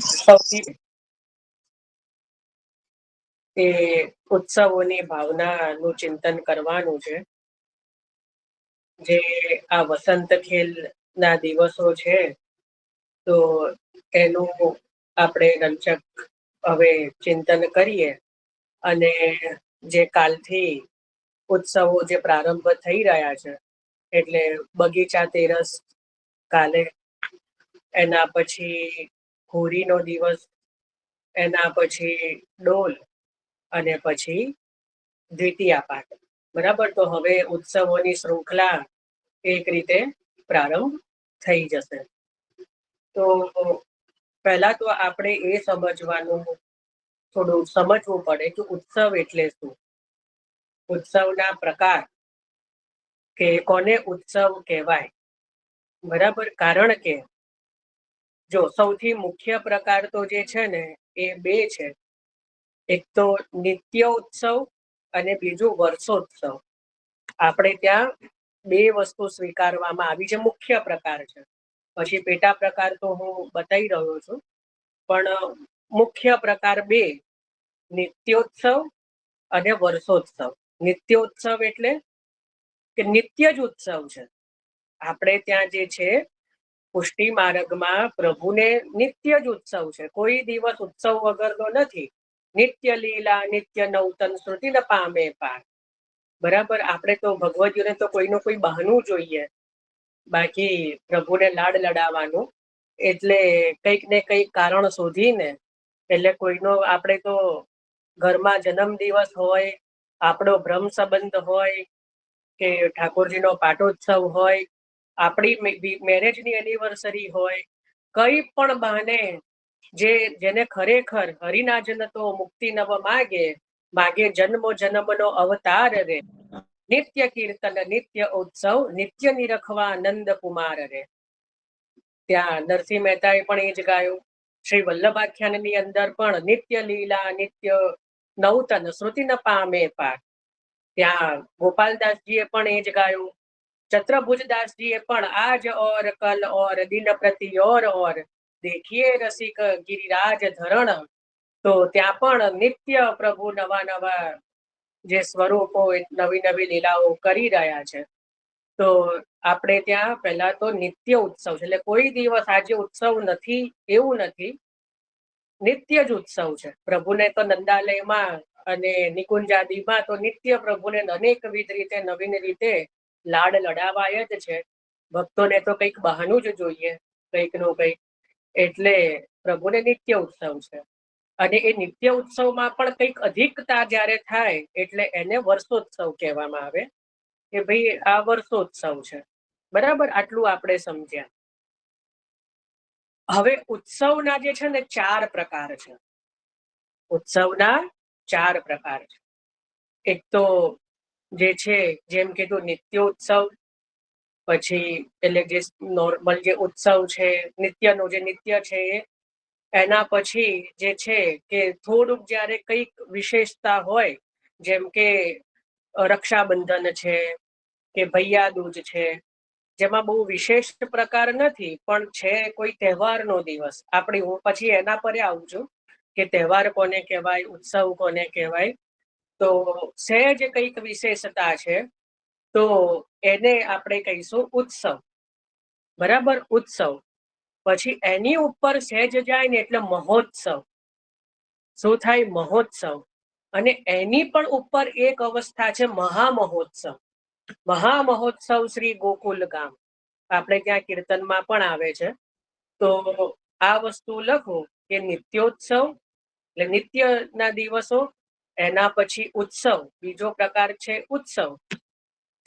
સૌથી એ ઉત્સવોની ભાવનાનું ચિંતન કરવાનું છે. જે આ વસંત ખેલના દિવસો છે, તો એનું આપણે રંચક હવે ચિંતન કરીએ. અને જે કાલથી ઉત્સવો જે પ્રારંભ થઈ રહ્યા છે, એટલે બગીચા તેરસ કાલે, એના પછી હોળીનો દિવસ, એના પછી ડોલ, અને પછી દ્વિતીયા પાઠ. બરાબર, તો હવે ઉત્સવોની શૃંખલા એક રીતે પ્રારંભ થઈ જશે. તો પહેલા તો આપણે એ સમજવાનું, થોડું સમજવું પડે કે ઉત્સવ એટલે શું. ઉત્સવના પ્રકાર, કે કોને ઉત્સવ કહેવાય. બરાબર, કારણ કે જો સૌથી મુખ્ય પ્રકાર તો જે છે ને એ બે છે. એક તો નિત્ય ઉત્સવ અને બીજું વર્ષોત્સવ. આપણે ત્યાં બે વસ્તુ સ્વીકારવામાં આવી છે, મુખ્ય પ્રકાર છે. પછી પેટા પ્રકાર તો હું બતાવી રહ્યો છું, પણ મુખ્ય પ્રકાર બે, નિત્યોત્સવ અને વર્ષોત્સવ. નિત્યોત્સવ એટલે કે નિત્ય જ ઉત્સવ છે. આપણે ત્યાં જે છે પુષ્ટિ માર્ગમાં પ્રભુને નિત્ય જ ઉત્સવ છે, કોઈ દિવસ ઉત્સવ વગરનો નથી. નિત્ય લીલા નિત્ય નવતન શ્રુતિ ન પામે પાર. બરાબર, આપણે તો ભગવતીઓને તો કોઈનું કોઈ બહાનું જોઈએ, બાકી પ્રભુને લાડ લડાવવાનું. એટલે કંઈક ને કંઈક કારણ શોધીને, એટલે કોઈનો આપણે તો ઘરમાં જન્મ દિવસ હોય, આપણો બ્રહ્મ સંબંધ હોય, કે ઠાકોરજીનો પાટોત્સવ હોય, આપણી મેરેજની એનિવર્સરી હોય, કઈ પણ બહાને જેને ખરેખર હરિના જન તો મુક્તિ નવ માગે, માગે જન્મો જન્મનો અવતાર રે. નિત્ય કીર્તન નિત્ય ઉત્સવ, નિત્ય નિરખવા નંદ કુમાર રે. ત્યાં નરસિંહ મહેતાએ પણ એ જ ગાયું. શ્રી વલ્લભાખ્યાનની અંદર પણ નિત્ય લીલા નિત્ય નવતન શ્રુતિ ન પામે પાર. ત્યાં ગોપાલદાસજીએ પણ એ જ ગાયું. ચત્રભુજદાસજીએ પણ આજ ઓર કલ ઓર દિન પ્રતિ ઓર દેખીએ રસિક ગિરિરાજ ધરણ. તો ત્યાં પણ નિત્ય પ્રભુ નવા નવા જે સ્વરૂપો નવી નવી લીલાઓ કરી રહ્યા છે. તો આપણે ત્યાં પહેલા તો નિત્ય ઉત્સવ છે, એટલે કોઈ દિવસ આજે ઉત્સવ નથી એવું નથી. નિત્ય જ ઉત્સવ છે. પ્રભુને તો નંદાલયમાં અને નિકુંજાદીમાં તો નિત્ય પ્રભુને અનેકવિધ રીતે નવીન રીતે લાડ લડાવાય જ છે. ભક્તોને તો કંઈક બહાનું જ જોઈએ, કંઈક નું કંઈક. એટલે પ્રભુને નિત્ય ઉત્સવ છે. અને એ નિત્ય ઉત્સવમાં પણ કંઈક અધિકતા જ્યારે થાય, એટલે એને વર્ષોત્સવ કહેવામાં આવે, કે ભાઈ આ વર્ષોત્સવ છે. બરાબર, આટલું આપણે સમજ્યા. હવે ઉત્સવના જે છે ને 4 પ્રકાર છે. ઉત્સવના 4 પ્રકાર છે. એક તો જે છે, જેમ કીધું, નિત્યોત્સવ. પછી એટલે જે નોર્મલ જે ઉત્સવ છે, નિત્યનો જે નિત્ય છે એ. એના પછી જે છે કે થોડુંક જ્યારે કંઈક વિશેષતા હોય, જેમ કે રક્ષાબંધન છે, કે ભૈયા દૂજ છે, જેમાં બહુ વિશેષ પ્રકાર નથી, પણ છે કોઈ તહેવારનો દિવસ. હું પછી એના પર આવું છું કે તહેવાર કોને કહેવાય, ઉત્સવ કોને કહેવાય. તો સહેજ કંઈક વિશેષતા છે, તો એને આપણે કહીશું ઉત્સવ. બરાબર, ઉત્સવ. પછી એની ઉપર સહેજ જાય ને એટલે મહોત્સવ. શું થાય? મહોત્સવ. અને એની પણ ઉપર એક અવસ્થા છે મહામહોત્સવ. મહામહોત્સવ શ્રી ગોકુલ ગામ. આપણે ત્યાં કીર્તનમાં પણ આવે છે. તો આ વસ્તુ લખો કે નિત્યોત્સવ એટલે નિત્યના દિવસો, એના પછી ઉત્સવ, બીજો પ્રકાર છે ઉત્સવ,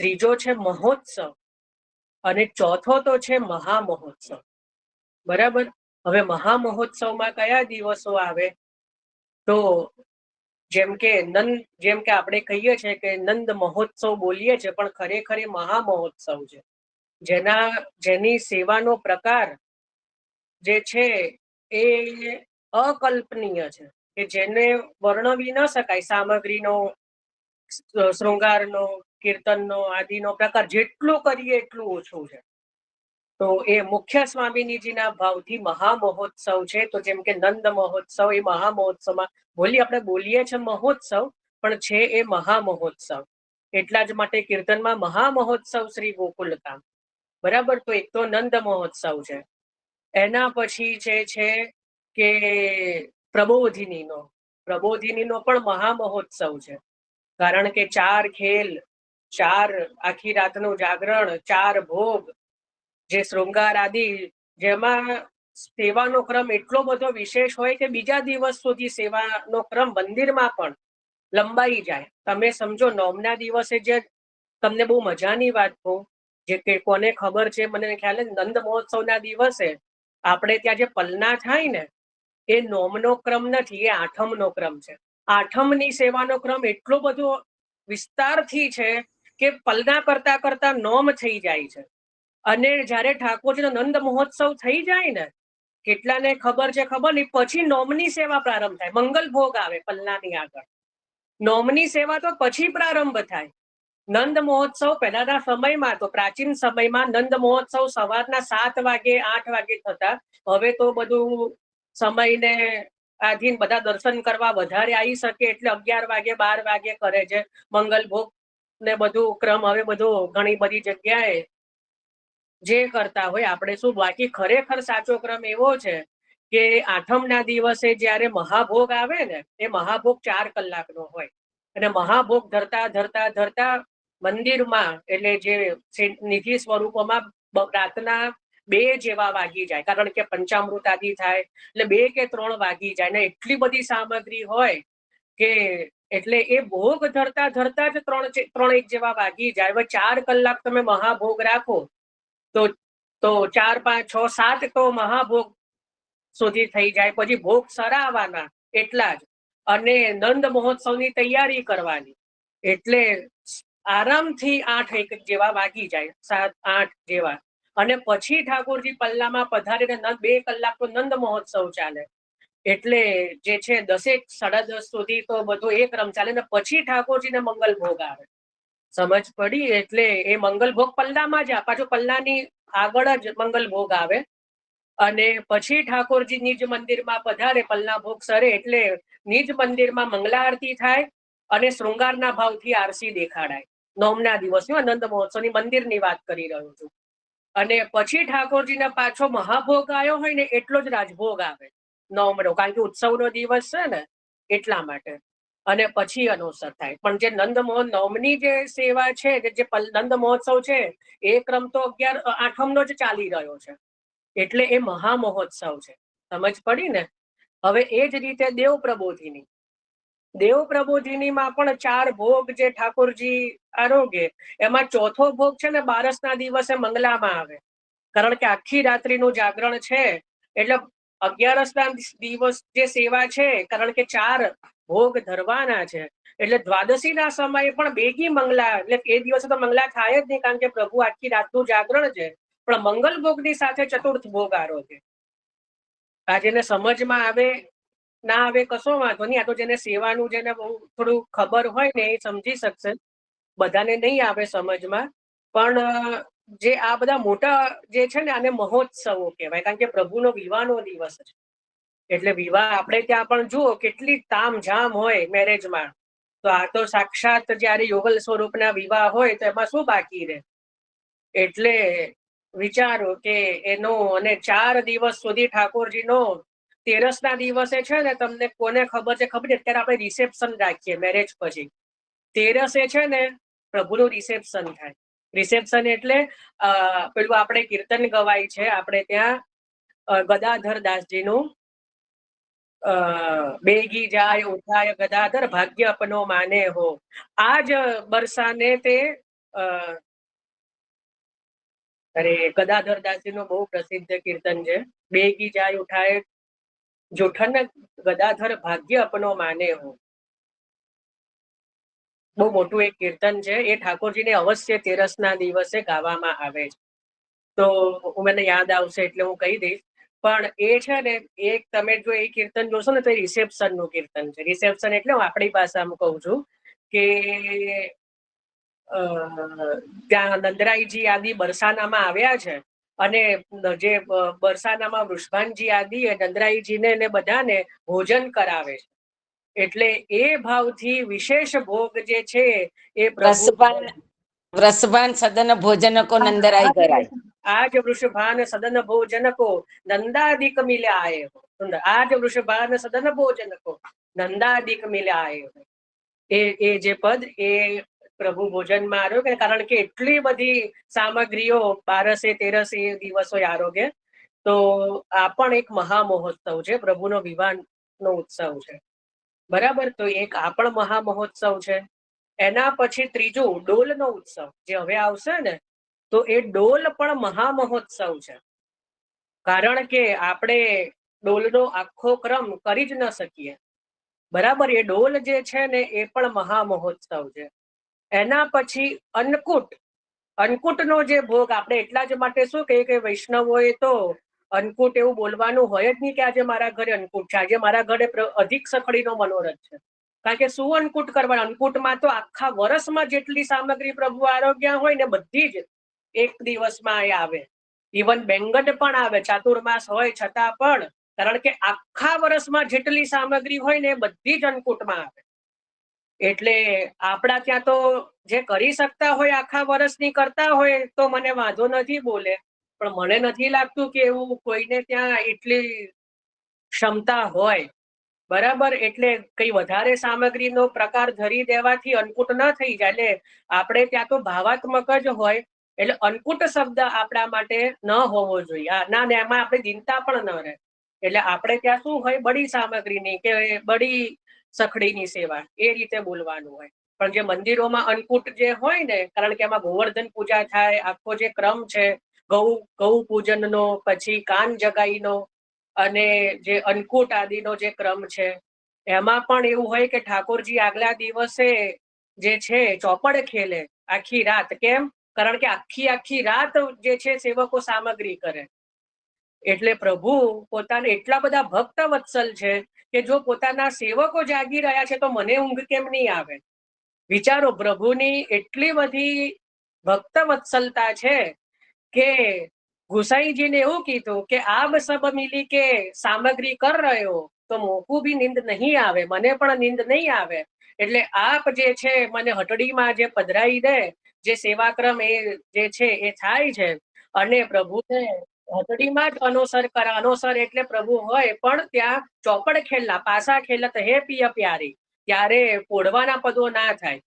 ત્રીજો છે મહોત્સવ, અને ચોથો તો છે મહામહોત્સવ. બરાબર, હવે મહામહોત્સવમાં કયા દિવસો આવે? તો જેમ કે આપણે કહીએ છીએ કે નંદ મહોત્સવ બોલીએ છીએ, પણ ખરેખર એ મહામહોત્સવ છે. જેની સેવાનો પ્રકાર જે છે એ અકલ્પનીય છે, કે જેને વર્ણવી ન શકાય. સામગ્રીનો, શૃંગારનો, કીર્તનનો, આદિનો પ્રકાર જેટલું કરીએ એટલું ઓછું છે. તો એ મુખ્ય સ્વામિનીજીના ભાવથી મહામહોત્સવ છે. તો જેમ કે નંદ મહોત્સવ, એ મહામહોત્સવમાં આપણે બોલીએ છીએ મહોત્સવ, પણ છે એ મહામહોત્સવ. એટલા જ માટે કીર્તનમાં મહામહોત્સવ શ્રી ગોકુલધામ, બરાબર. તો એક તો નંદ મહોત્સવ છે. એના પછી જે છે કે પ્રબોધિનીનો પણ મહામહોત્સવ છે. કારણ કે 4 ખેલ, 4 આખી રાતનું જાગરણ, 4 ભોગ, જે શૃંગાર આદિ, જેમાં સેવાનો ક્રમ એટલો બધો વિશેષ હોય કે બીજા દિવસ સુધી સેવાનો ક્રમ મંદિરમાં પણ લંબાઈ જાય. તમે સમજો, નોમના દિવસે જે તમને બહુ મજાની વાત કહું, જે કે કોને ખબર છે મને ખ્યાલ છે, નંદ મહોત્સવના દિવસે આપણે ત્યાં જે પલના થાય ને, એ નોમનો ક્રમ નથી, એ આઠમનો ક્રમ છે. આઠમની સેવાનો ક્રમ એટલો બધો વિસ્તારથી છે કે પલના કરતા કરતા નોમ થઈ જાય છે. અને જ્યારે ઠાકોરજીનો નંદ મહોત્સવ થઈ જાય ને, કેટલાને ખબર છે ખબર નહીં, પછી નોમની સેવા પ્રારંભ થાય. મંગલ ભોગ આવે પલનાની આગળ, નોમની સેવા તો પછી પ્રારંભ થાય. નંદ મહોત્સવ પહેલાના સમયમાં, તો પ્રાચીન સમયમાં નંદ મહોત્સવ સવારના 7 વાગે 8 વાગે થતા. હવે તો બધું સમયને આધીન બધા દર્શન કરવા વધારે આવી શકે એટલે 11 વાગે 12 વાગે કરે છે મંગલ ભોગ ને બધું ક્રમ. હવે બધું ઘણી બધી જગ્યાએ જે કરતા હોય, આપણે શું, બાકી ખરેખર સાચો ક્રમ એવો છે કે આઠમના દિવસે જ્યારે મહાભોગ આવે ને, એ મહાભોગ 4 કલાકનો હોય. અને મહાભોગ ધરતા ધરતા ધરતા મંદિરમાં, એટલે જે નિધિ સ્વરૂપોમાં રાતના 2 જેવા વાગી જાય. કારણ કે પંચામૃત આદિ થાય એટલે 2 કે 3 વાગી જાય. ને એટલી બધી સામગ્રી હોય કે એટલે એ ભોગ ધરતા ધરતા જ 3-1 જેવા વાગી જાય. હવે 4 કલાક તમે મહાભોગ રાખો તો 4, 5, 6, 7 તો મહાભોગ સુધી થઈ જાય. પછી ભોગ સરાવવાના એટલા જ, અને નંદ મહોત્સવની તૈયારી કરવાની, એટલે આરામથી 8-1 જેવા વાગી જાય, 7-8 જેવા. અને પછી ઠાકોરજી પલ્લામાં પધારીને 2 કલાક તો નંદ મહોત્સવ ચાલે. એટલે જે છે 10-10:30 સુધી તો બધો એ ક્રમ ચાલે. ને પછી ઠાકોરજીને મંગલ ભોગ આવે. સમજ પડી? એટલે એ મંગલ ભોગ પલ્લામાં જ, પાછું પલ્લાની આગળ જ મંગલ ભોગ આવે. અને પછી ઠાકોરજી નિજ મંદિરમાં પધારે, પલ્લા ભોગ સરે એટલે નિજ મંદિરમાં મંગલા આરતી થાય અને શૃંગારના ભાવથી આરસી દેખાડાય. નોમના દિવસની, નંદ મહોત્સવની મંદિરની વાત કરી રહ્યો છું. અને પછી ઠાકોરજીને પાછો મહાભોગ આવ્યો હોય ને એટલો જ રાજભોગ આવે નોમનો, કારણ કે ઉત્સવનો દિવસ છે ને એટલા માટે. અને પછી અનુસર થાય. પણ જે નોમની જે સેવા છે, જે નંદ મહોત્સવ છે, એ ક્રમ તો 8મનો જ ચાલી રહ્યો છે. એટલે એ મહામહોત્સવ છે. સમજ પડી ને? હવે એ જ રીતે દેવ પ્રબોધિનીમાં પણ 4 ભોગ જે ઠાકોરજી આરોગે, એમાં ચોથો ભોગ છે ને 12ના દિવસે મંગલામાં આવે. કારણ કે આખી રાત્રિનું જાગરણ છે એટલે 11ના દિવસ જે સેવા છે, કારણ કે 4 ભોગ ધરવાના છે, એટલે દ્વાદશીના સમયે પણ બેગી મંગલા, એટલે એ દિવસે તો મંગલા થાય જ નહીં, કારણ કે પ્રભુ આખી રાતનું જાગરણ છે. પણ મંગલ ભોગની સાથે ચતુર્થ ભોગ આરોગે. આ જેને સમજમાં આવે ના આવે કશો વાંધો નહીં. આ તો જેને સેવાનું, જેને બહુ થોડું ખબર હોય ને એ સમજી શકશે. બધાને નહીં આવે સમજમાં. પણ જે આ બધા મોટા જે છે ને, આને મહોત્સવો કહેવાય. કારણ કે પ્રભુનો વિવાહનો દિવસ છે. એટલે વિવાહ આપણે ત્યાં પણ જુઓ કેટલી તામઝામ હોય મેરેજમાં. તો આ તો સાક્ષાત જ્યારે યોગલ સ્વરૂપના વિવાહ હોય તો એમાં શું બાકી રહે. એટલે વિચારો કે એનો, અને 4 દિવસ સુધી ઠાકોરજીનો, 13ના દિવસે છે ને, તમને કોને ખબર છે ખબર, અત્યારે આપણે રિસેપ્શન રાખીએ મેરેજ પછી. 13 છે ને પ્રભુનું રિસેપ્શન થાય. રિસેપ્શન એટલે પેલું આપણે કીર્તન ગવાય છે આપણે ત્યાં, ગદાધર દાસજીનું, બેગી જાય ઉઠાય ગદાધર, ભાગ્ય અપનો માને હો. આ જ બરસાને તે ગદાધર દાસજીનું બહુ પ્રસિદ્ધ કીર્તન છે. બેગી જાય ઉઠાય જોઠન ગદાધર, ભાગ્ય અપનો માને હો. બહુ મોટું એક કીર્તન છે. એ ઠાકોરજીને અવશ્ય 13ના દિવસે ગાવામાં આવે છે. તો મને યાદ આવશે એટલે હું કહી દઈશ. પણ એ છે ને, એક તમે જો એ કીર્તન જોશો ને તો એ રિસેપ્શનનું કીર્તન છે. રિસેપ્શન એટલે હું આપણી ભાષામાં કહું છું કે ત્યાં નંદરાયજી આદિ બરસાનામાં આવ્યા છે અને જે બરસાનામાં વૃષભાનજી આદિ નંદરાઈજીને ને બધાને ભોજન કરાવે છે. એટલે એ ભાવથી વિશેષ ભોગ જે છે એ પ્રભુ વૃષભાન સદન ભોજनको નંદરાઈ કરાય. આજ વૃષભાન સદન ભોજनको નંદાદિક મિલ્યા આય. આજ વૃષભાન સદન ભોજनको નંદાદિક મિલ્યા આય. એ જે પદ એ પ્રભુ ભોજનમાં આરોગ્ય, કારણ કે એટલી બધી સામગ્રીઓ 1213 દિવસો આરોગ્ય. તો આ પણ એક મહામહોત્સવ છે, પ્રભુનો વિવાહનો ઉત્સવ છે. બરાબર. તો એક આ પણ મહામહોત્સવ છે. એના પછી ત્રીજું ડોલનો ઉત્સવ જે હવે આવશે ને, તો એ ડોલ પણ મહામહોત્સવ છે. કારણ કે આપણે ડોલનો આખો ક્રમ કરી જ ન શકીએ. બરાબર. એ ડોલ જે છે ને એ પણ મહામહોત્સવ છે. એના પછી અન્નકૂટ. અન્નકૂટનો જે ભોગ આપણે એટલા જ માટે શું કહીએ કે વૈષ્ણવોએ તો અન્નકૂટ એવું બોલવાનું હોય જ નહીં કે આજે મારા ઘરે અન્નકૂટ છે, આજે મારા ઘરે અધિક સખડીનો મનોરથ છે. કારણ કે શું અન્નકૂટ કરવાના? અન્નકૂટમાં તો આખા વર્ષમાં જેટલી સામગ્રી પ્રભુ આરોગ્ય હોય ને બધી જ એક દિવસમાં આવે. ઇવન બેંગન પણ આવે, ચાતુર્માસ હોય છતાં પણ, કારણ કે આખા વર્ષમાં જેટલી સામગ્રી હોય ને બધી જ અન્નકૂટમાં આવે. એટલે આપણા ત્યાં તો જે કરી શકતા હોય આખા વર્ષની કરતા હોય તો મને વાંધો નથી બોલે, પણ મને નથી લાગતું કે એવું કોઈને ત્યાં એટલી ક્ષમતા હોય. બરાબર. એટલે કઈ વધારે સામગ્રીનો પ્રકાર ધરી દેવાથી અન્નકૂટ ન થઈ જાય. એટલે આપણે ત્યાં તો ભાવાત્મક જ હોય. એટલે અન્નકૂટ શબ્દ આપણા માટે ન હોવો જોઈએ. ના, એમાં આપણે દિનતા પણ ન રહે. એટલે આપણે ત્યાં શું હોય, બડી સામગ્રીની કે બડી સખડીની સેવા એ રીતે બોલવાનું હોય. પણ જે મંદિરોમાં અન્નકૂટ જે હોય ને, કારણ કે એમાં ગોવર્ધન પૂજા થાય, આખો જે ક્રમ છે ગૌ પૂજનનો, પછી કાન જગાઈનો અને જે અન્નકૂટ આદિનો જે ક્રમ છે, એમાં પણ એવું હોય કે ઠાકોરજી આગલા દિવસે જે છે ચોપડ ખેલે આખી રાત. કેમ? કારણ કે આખી રાત જે છે સેવકો સામગ્રી કરે. એટલે પ્રભુ પોતાને એટલા બધા ભક્ત વત્સલ છે કે જો પોતાના સેવકો જાગી રહ્યા છે તો મને ઊંઘ કેમ નહીં આવે? વિચારો, પ્રભુની એટલી બધી ભક્ત વત્સલતા છે કે ગુસાઈજીને એવું કીધું કે આબ સબ મિલી કે સામગ્રી કર રહ્યો તો મોકું ભી નીંદ નહીં આવે, મને પણ નીંદ નહીં આવે. એટલે આપ જે છે મને હટડીમાં જે પધરાઈ દે, જે સેવાક્રમ એ જે છે એ થાય છે. અને પ્રભુને હટડીમાં જ અનોસર એટલે પ્રભુ હોય પણ ત્યાં ચોપડ ખેલના પાસા ખેલત હે પિય પ્યારી, ત્યારે પોઢવાના પદો ના થાય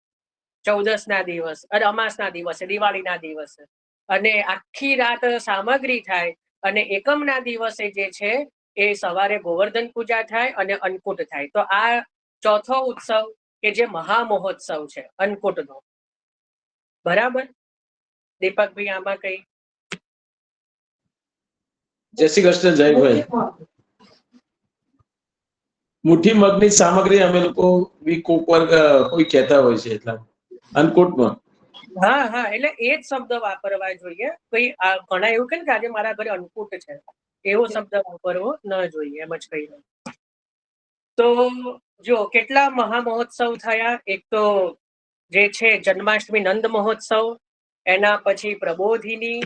14ના દિવસ અને અમાસના દિવસે, દિવાળીના દિવસે. અને આખી રાત સામગ્રી થાય અને એકમના દિવસે જે છે એ સવારે ગોવર્ધન પૂજા થાય અને અન્નકૂટ થાય. તો આ ચોથો ઉત્સવ કે જે મહામહોત્સવ છે અન્નકૂટનો. બરાબર. દીપકભાઈ આમાં કઈ? જય શ્રી કૃષ્ણ. જયભાઈ. મુઠ્ઠી મગની સામગ્રી અમે લોકો કોઈ કહેતા હોય છે એટલા અન્નકૂટમાં. હા, એટલે એ જ શબ્દ વાપરવા જોઈએ. કોઈ ઘણા એવું કે આજે મારા ઘરે અન્નકૂટ છે, એવો શબ્દ વાપરવો ન જોઈએ. એમ જ કહી દઉં તો જો કેટલા મહામહોત્સવ થયા. એક તો જે છે જન્માષ્ટમી નંદ મહોત્સવ, એના પછી પ્રબોધિની,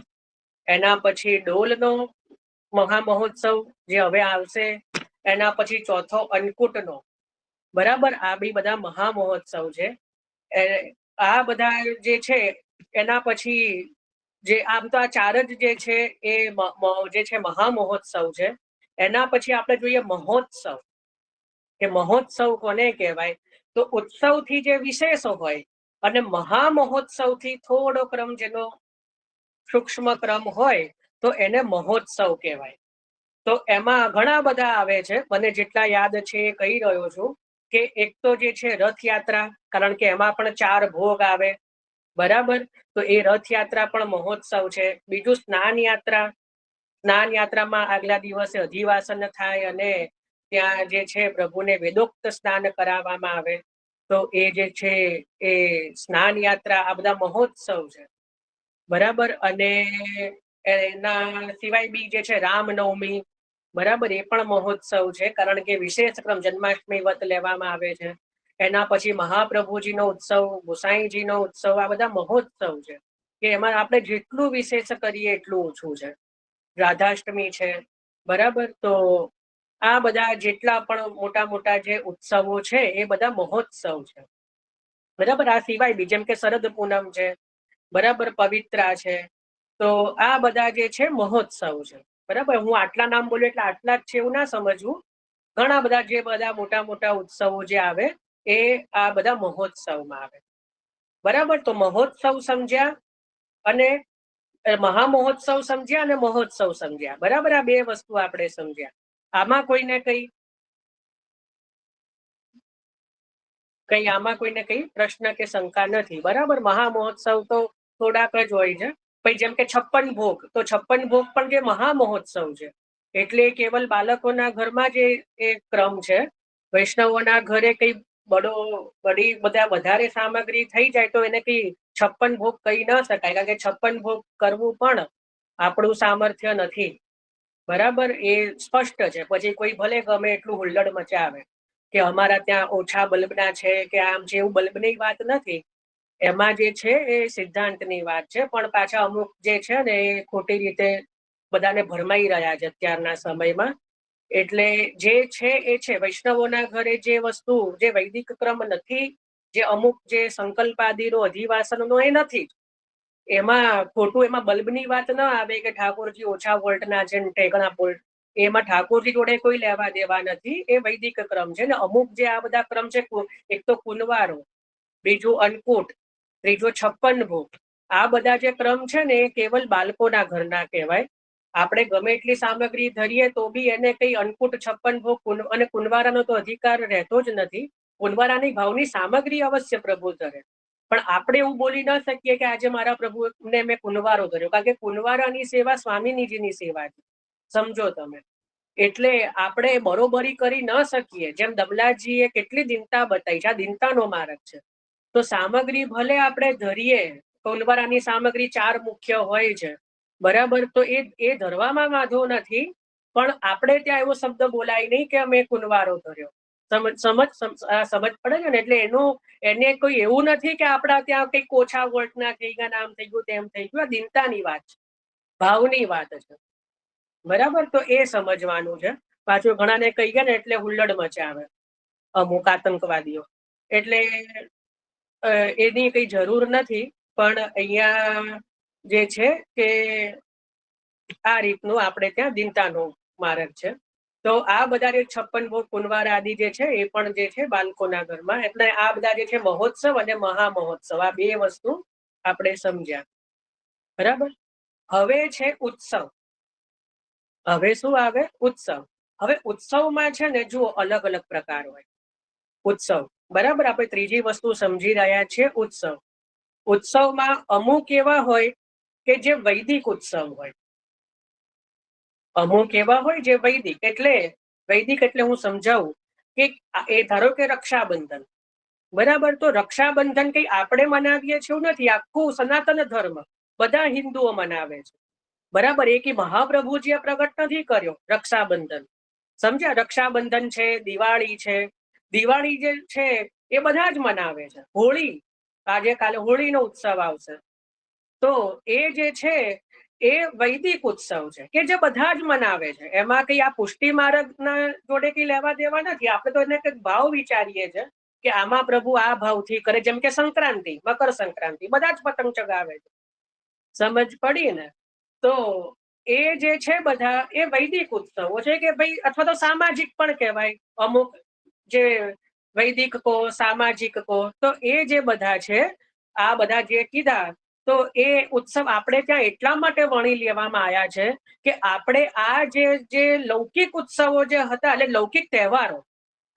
એના પછી ડોલનો મહામહોત્સવ જે હવે આવશે, એના પછી ચોથો અન્નકૂટનો. બરાબર. આ બી બધા મહામહોત્સવ છે. આ બધા જે છે એના પછી જે આમ તો આ ચાર જ જે છે એ જે છે મહામહોત્સવ છે. એના પછી આપણે જોઈએ મહોત્સવ, કે મહોત્સવ કોને કહેવાય? તો ઉત્સવથી જે વિશેષ હોય અને મહામહોત્સવથી થોડો ક્રમ જેનો સૂક્ષ્મ ક્રમ હોય તો એને મહોત્સવ કહેવાય. તો એમાં ઘણા બધા આવે છે, મને જેટલા યાદ છે એ કહી રહ્યો છું. કે એક તો જે છે રથયાત્રા, કારણ કે એમાં પણ 4 ભોગ આવે. બરાબર. તો એ રથયાત્રા પણ મહોત્સવ છે. બીજું સ્નાન યાત્રા. સ્નાન યાત્રામાં આગલા દિવસે અધિવાસન થાય અને ત્યાં જે છે પ્રભુને વેદોક્ત સ્નાન કરાવવામાં આવે. તો એ જે છે એ સ્નાન યાત્રા, આ બધા મહોત્સવ છે. બરાબર. અને એના સિવાય બી જે છે રામનવમી, બરાબર, એ પણ મહોત્સવ છે. કારણ કે વિશેષ ક્રમ જન્માષ્ટમી વ્રત લેવામાં આવે છે. એના પછી મહાપ્રભુજીનો ઉત્સવ, ગુસાઈજીનો ઉત્સવ, આ બધા મહોત્સવ છે કે એમાં આપણે જેટલું વિશેષ કરીએ એટલું ઓછું છે. રાધાષ્ટમી છે, બરાબર. તો આ બધા જેટલા પણ મોટા મોટા જે ઉત્સવો છે એ બધા મહોત્સવ છે, બરાબર. આ સિવાય બી જેમ કે શરદ પૂનમ છે, બરાબર, પવિત્રા છે. તો આ બધા જે છે મહોત્સવ છે, બરાબર. હું આટલા નામ બોલ્યું એટલે આટલા જ છે એવું ના સમજવું. ઘણા બધા જે બધા મોટા મોટા ઉત્સવો જે આવે એ આ બધા મહોત્સવમાં આવે, બરાબર. તો મહોત્સવ સમજ્યા અને મહામહોત્સવ સમજ્યા અને મહોત્સવ સમજ્યા, બરાબર. આ બે વસ્તુ આપણે સમજ્યા. આમાં કોઈને આમાં કોઈને કઈ પ્રશ્ન કે શંકા નથી, બરાબર. મહામહોત્સવ તો થોડાક જ હોય છે. પછી જેમ કે 56 ભોગ, તો 56 ભોગ પણ જે મહામહોત્સવ છે, એટલે કેવલ બાળકોના ઘરમાં જ એ ક્રમ છે. વૈષ્ણવોના ઘરે કઈ બડી બધા વધારે સામગ્રી થઈ જાય તો એને કઈ 56 ભોગ કહી ન શકાય, કારણ કે 56 ભોગ કરવું પણ આપણું સામર્થ્ય નથી, બરાબર. એ સ્પષ્ટ છે. પછી કોઈ ભલે ગમે એટલું હુલ્લડ મચાવે કે અમારા ત્યાં ઓછા બલ્બના છે કે આમ છે, એવું બલ્બની વાત નથી. એમાં જે છે એ સિદ્ધાંતની વાત છે, પણ પાછા અમુક જે છે ને એ ખોટી રીતે બધાને ભરમાઈ રહ્યા છે અત્યારના સમયમાં. એટલે જે છે એ છે વૈષ્ણવોના ઘરે જે વસ્તુ જે વૈદિક ક્રમ નથી, જે અમુક જે સંકલ્પાદિનો અધિવાસનનો એ નથી, એમાં ખોટું એમાં બલ્બની વાત ન આવે કે ઠાકોરજી ઓછા વોલ્ટના છે ટેકણા વોલ્ટ, એમાં ઠાકોરજી જોડે કોઈ લેવા દેવા નથી. એ વૈદિક ક્રમ છે ને અમુક જે આ બધા ક્રમ છે, એક તો કુંવારો, બીજું અન્નકૂટ, ત્રીજો 56 ભોગ, આ બધા જે ક્રમ છે ને એ કેવલ બાળકોના ઘરના કહેવાય. આપણે ગમે એટલી સામગ્રી ધરીએ તો બી એને કઈ અન્નકૂટ 56 ભોગ અને કુંવારાનો તો અધિકાર રહેતો જ નથી. કુંવારાની ભાવની સામગ્રી અવશ્ય પ્રભુ ધરે, પણ આપણે એવું બોલી ન શકીએ કે આજે મારા પ્રભુને મેં કુંવારો ધર્યો, કારણ કે કુંવારાની સેવા સ્વામીજીની સેવા છે, સમજો તમે. એટલે આપણે બરોબરી કરી ન શકીએ. જેમ દમલાજીએ કેટલી દિનતા બતાવી છે, આ દિનતાનો માર્ગ છે. તો સામગ્રી ભલે આપણે ધરીએ, કુંવારાની સામગ્રી 4 મુખ્ય હોય છે, બરાબર. તો એ ધરવામાં વાંધો નથી, પણ આપણે ત્યાં એવો શબ્દ બોલાય નહીં કે અમે કુંવારો ધર્યો. સમજ પડે છે ને. એટલે એને કોઈ એવું નથી કે આપણા ત્યાં કઈક ઓછા વોલ્ટના થઈ ગયા, આમ થઈ ગયું તેમ થઈ ગયું. આ દિનતાની વાત છે, ભાવની વાત છે, બરાબર. તો એ સમજવાનું છે. પાછું ઘણાને કહી ગયા ને એટલે હુલ્લડ મચાવે અમુક આતંકવાદીઓ, એટલે એની કઈ જરૂર નથી. પણ અહીંયા જે છે કે આ રીતનું આપણે ત્યાં દિનતાનો માર્ગ છે. તો આ બધા જે 56 ભોગ કુંવાર આદિ જે છે એ પણ જે છે બાળકોના ઘરમાં. એટલે આ બધા જે છે મહોત્સવ અને મહામહોત્સવ, આ બે વસ્તુ આપણે સમજ્યા, બરાબર. હવે છે ઉત્સવ. હવે શું આવે? ઉત્સવ. હવે ઉત્સવમાં છે ને જુઓ અલગ અલગ પ્રકાર હોય ઉત્સવ, બરાબર. આપણે ત્રીજી વસ્તુ સમજી રહ્યા છીએ ઉત્સવ. ઉત્સવમાં અમુક એવા હોય કે જે વૈદિક ઉત્સવ હોય, અમુક એવા હોય જે વૈદિક. એટલે વૈદિક એટલે હું સમજાવું કે એ ધારો કે રક્ષાબંધન, બરાબર. તો રક્ષાબંધન કઈ આપણે મનાવીએ છીએ એવું નથી, આખું સનાતન ધર્મ બધા હિન્દુઓ મનાવે છે, બરાબર. એ કે મહાપ્રભુજીએ પ્રગટ નથી કર્યો રક્ષાબંધન, સમજ્યા. રક્ષાબંધન છે, દિવાળી છે, દિવાળી જે છે એ બધા જ મનાવે છે. હોળી, આજે કાલે હોળીનો ઉત્સવ આવશે, તો એ જે છે એ વૈદિક ઉત્સવ છે કે જે બધા જ મનાવે છે. એમાં કઈ આ પુષ્ટિ માર્ગના જોડે કઈ લેવા દેવા નથી. આપણે તો એને કઈક ભાવ વિચારીએ છે કે આમાં પ્રભુ આ ભાવથી કરે. જેમ કે સંક્રાંતિ, મકર સંક્રાંતિ, બધા જ પતંગ ચગાવે છે, સમજ પડી ને. તો એ જે છે બધા એ વૈદિક ઉત્સવો છે કે ભાઈ, અથવા તો સામાજિક પણ કહેવાય. અમુક જે વૈદિક કો, સામાજિક કો, તો એ જે બધા છે, આ બધા જે કીધા, તો એ ઉત્સવ આપણે ત્યાં એટલા માટે વણી લેવામાં આવ્યા છે કે આપણે આ જે લૌકિક ઉત્સવો જે હતા, એટલે લૌકિક તહેવારો,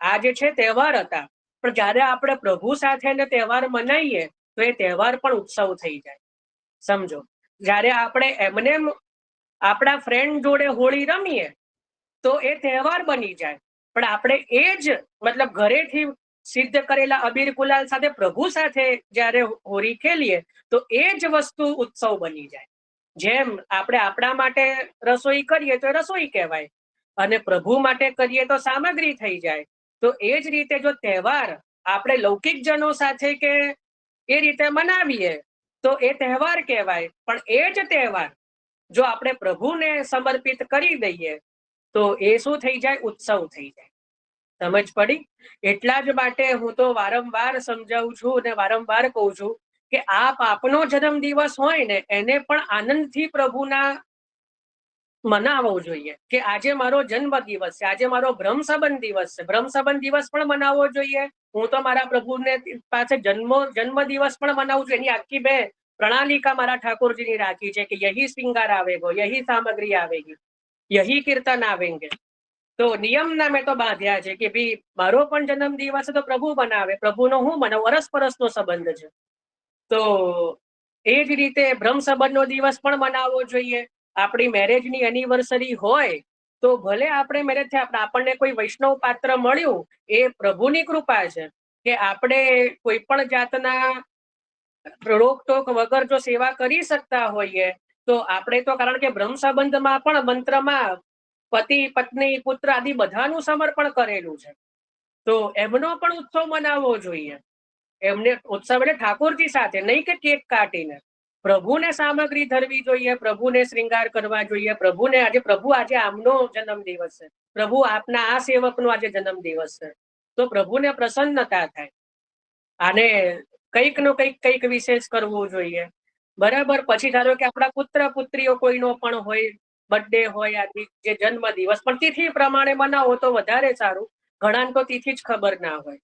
આ જે છે તહેવાર હતા, પણ જયારે આપણે પ્રભુ સાથે તહેવાર મનાવીએ તો એ તહેવાર પણ ઉત્સવ થઈ જાય, સમજો. જયારે આપણે એમને આપણા ફ્રેન્ડ જોડે હોળી રમીએ તો એ તહેવાર બની જાય, પણ આપણે એ જ મતલબ ઘરેથી સિદ્ધ કરેલા અબીર ગુલાલ સાથે પ્રભુ સાથે જયારે હોળી ખેલીએ તો એ જ વસ્તુ ઉત્સવ બની જાય. જેમ આપણે આપણા માટે રસોઈ કરીએ તો રસોઈ કહેવાય, અને પ્રભુ માટે કરીએ તો સામગ્રી થઈ જાય. તો એ જ રીતે જો તહેવાર આપણે લૌકિક જનો સાથે કે એ રીતે મનાવીએ તો એ તહેવાર કહેવાય, પણ એ જ તહેવાર જો આપણે પ્રભુને સમર્પિત કરી દઈએ તો એ શું થઈ જાય? ઉત્સવ થઈ જાય. સમજ પડી? એટલા જ માટે હું તો વારંવાર સમજાવું છું અને વારંવાર કહું છું કે આ પાપનો જન્મ દિવસ હોય ને એને પણ આનંદથી પ્રભુના મનાવવો જોઈએ કે આજે મારો જન્મ દિવસ છે, આજે મારો બ્રહ્મ સંબંધ દિવસ છે. બ્રહ્મ સંબંધ દિવસ પણ મનાવવો જોઈએ. હું તો મારા પ્રભુને પાસે જન્મ દિવસ પણ મનાવું છું. એની આખી મેં પ્રણાલિકા મારા ઠાકોરજીની રાખી છે કે યહી શ્રૃંગાર આવેગો, યહી સામગ્રી આવેગી, યહી કીર્તન આવેંગે. તો નિયમના મેં તો બાંધ્યા છે કે ભાઈ મારો પણ જન્મ દિવસ તો પ્રભુ બનાવે, પ્રભુનો હું બનાવું, અરસપરસનો સંબંધ છે. તો એ જ રીતે બ્રહ્મ સંબંધનો દિવસ પણ મનાવવો જોઈએ. આપણી મેરેજની એનિવર્સરી હોય તો ભલે આપણે મેરેજ થયા, આપણને કોઈ વૈષ્ણવ પાત્ર મળ્યું, એ પ્રભુની કૃપા છે કે આપણે કોઈ પણ જાતના રોકટોક વગર જો સેવા કરી શકતા હોઈએ તો આપણે તો, કારણ કે બ્રહ્મ સંબંધમાં પણ મંત્રમાં પતિ પત્ની પુત્ર આદિ બધાનું સમર્પણ કરેલું છે. તો એમનો પણ ઉત્સવ મનાવવો જોઈએ. એમને ઉત્સવ એટલે ઠાકોરજી સાથે, નહીં કે કેક કાટીને. પ્રભુને સામગ્રી ધરવી જોઈએ, પ્રભુને શ્રૃંગાર કરવા જોઈએ. પ્રભુને આજે આમનો જન્મ દિવસ છે, પ્રભુ આપના આ સેવકનો આજે જન્મ દિવસ છે, તો પ્રભુને પ્રસન્નતા થાય. આને કંઈક વિશેષ કરવું જોઈએ. બરાબર. પછી ધારો કે આપણા પુત્ર પુત્રીઓ કોઈનો પણ હોય, બર્થડે હોય, આદિ જે જન્મ દિવસ, પણ તિથિ પ્રમાણે મનાવો તો વધારે સારું. ઘણાને તો તિથિ જ ખબર ના હોય.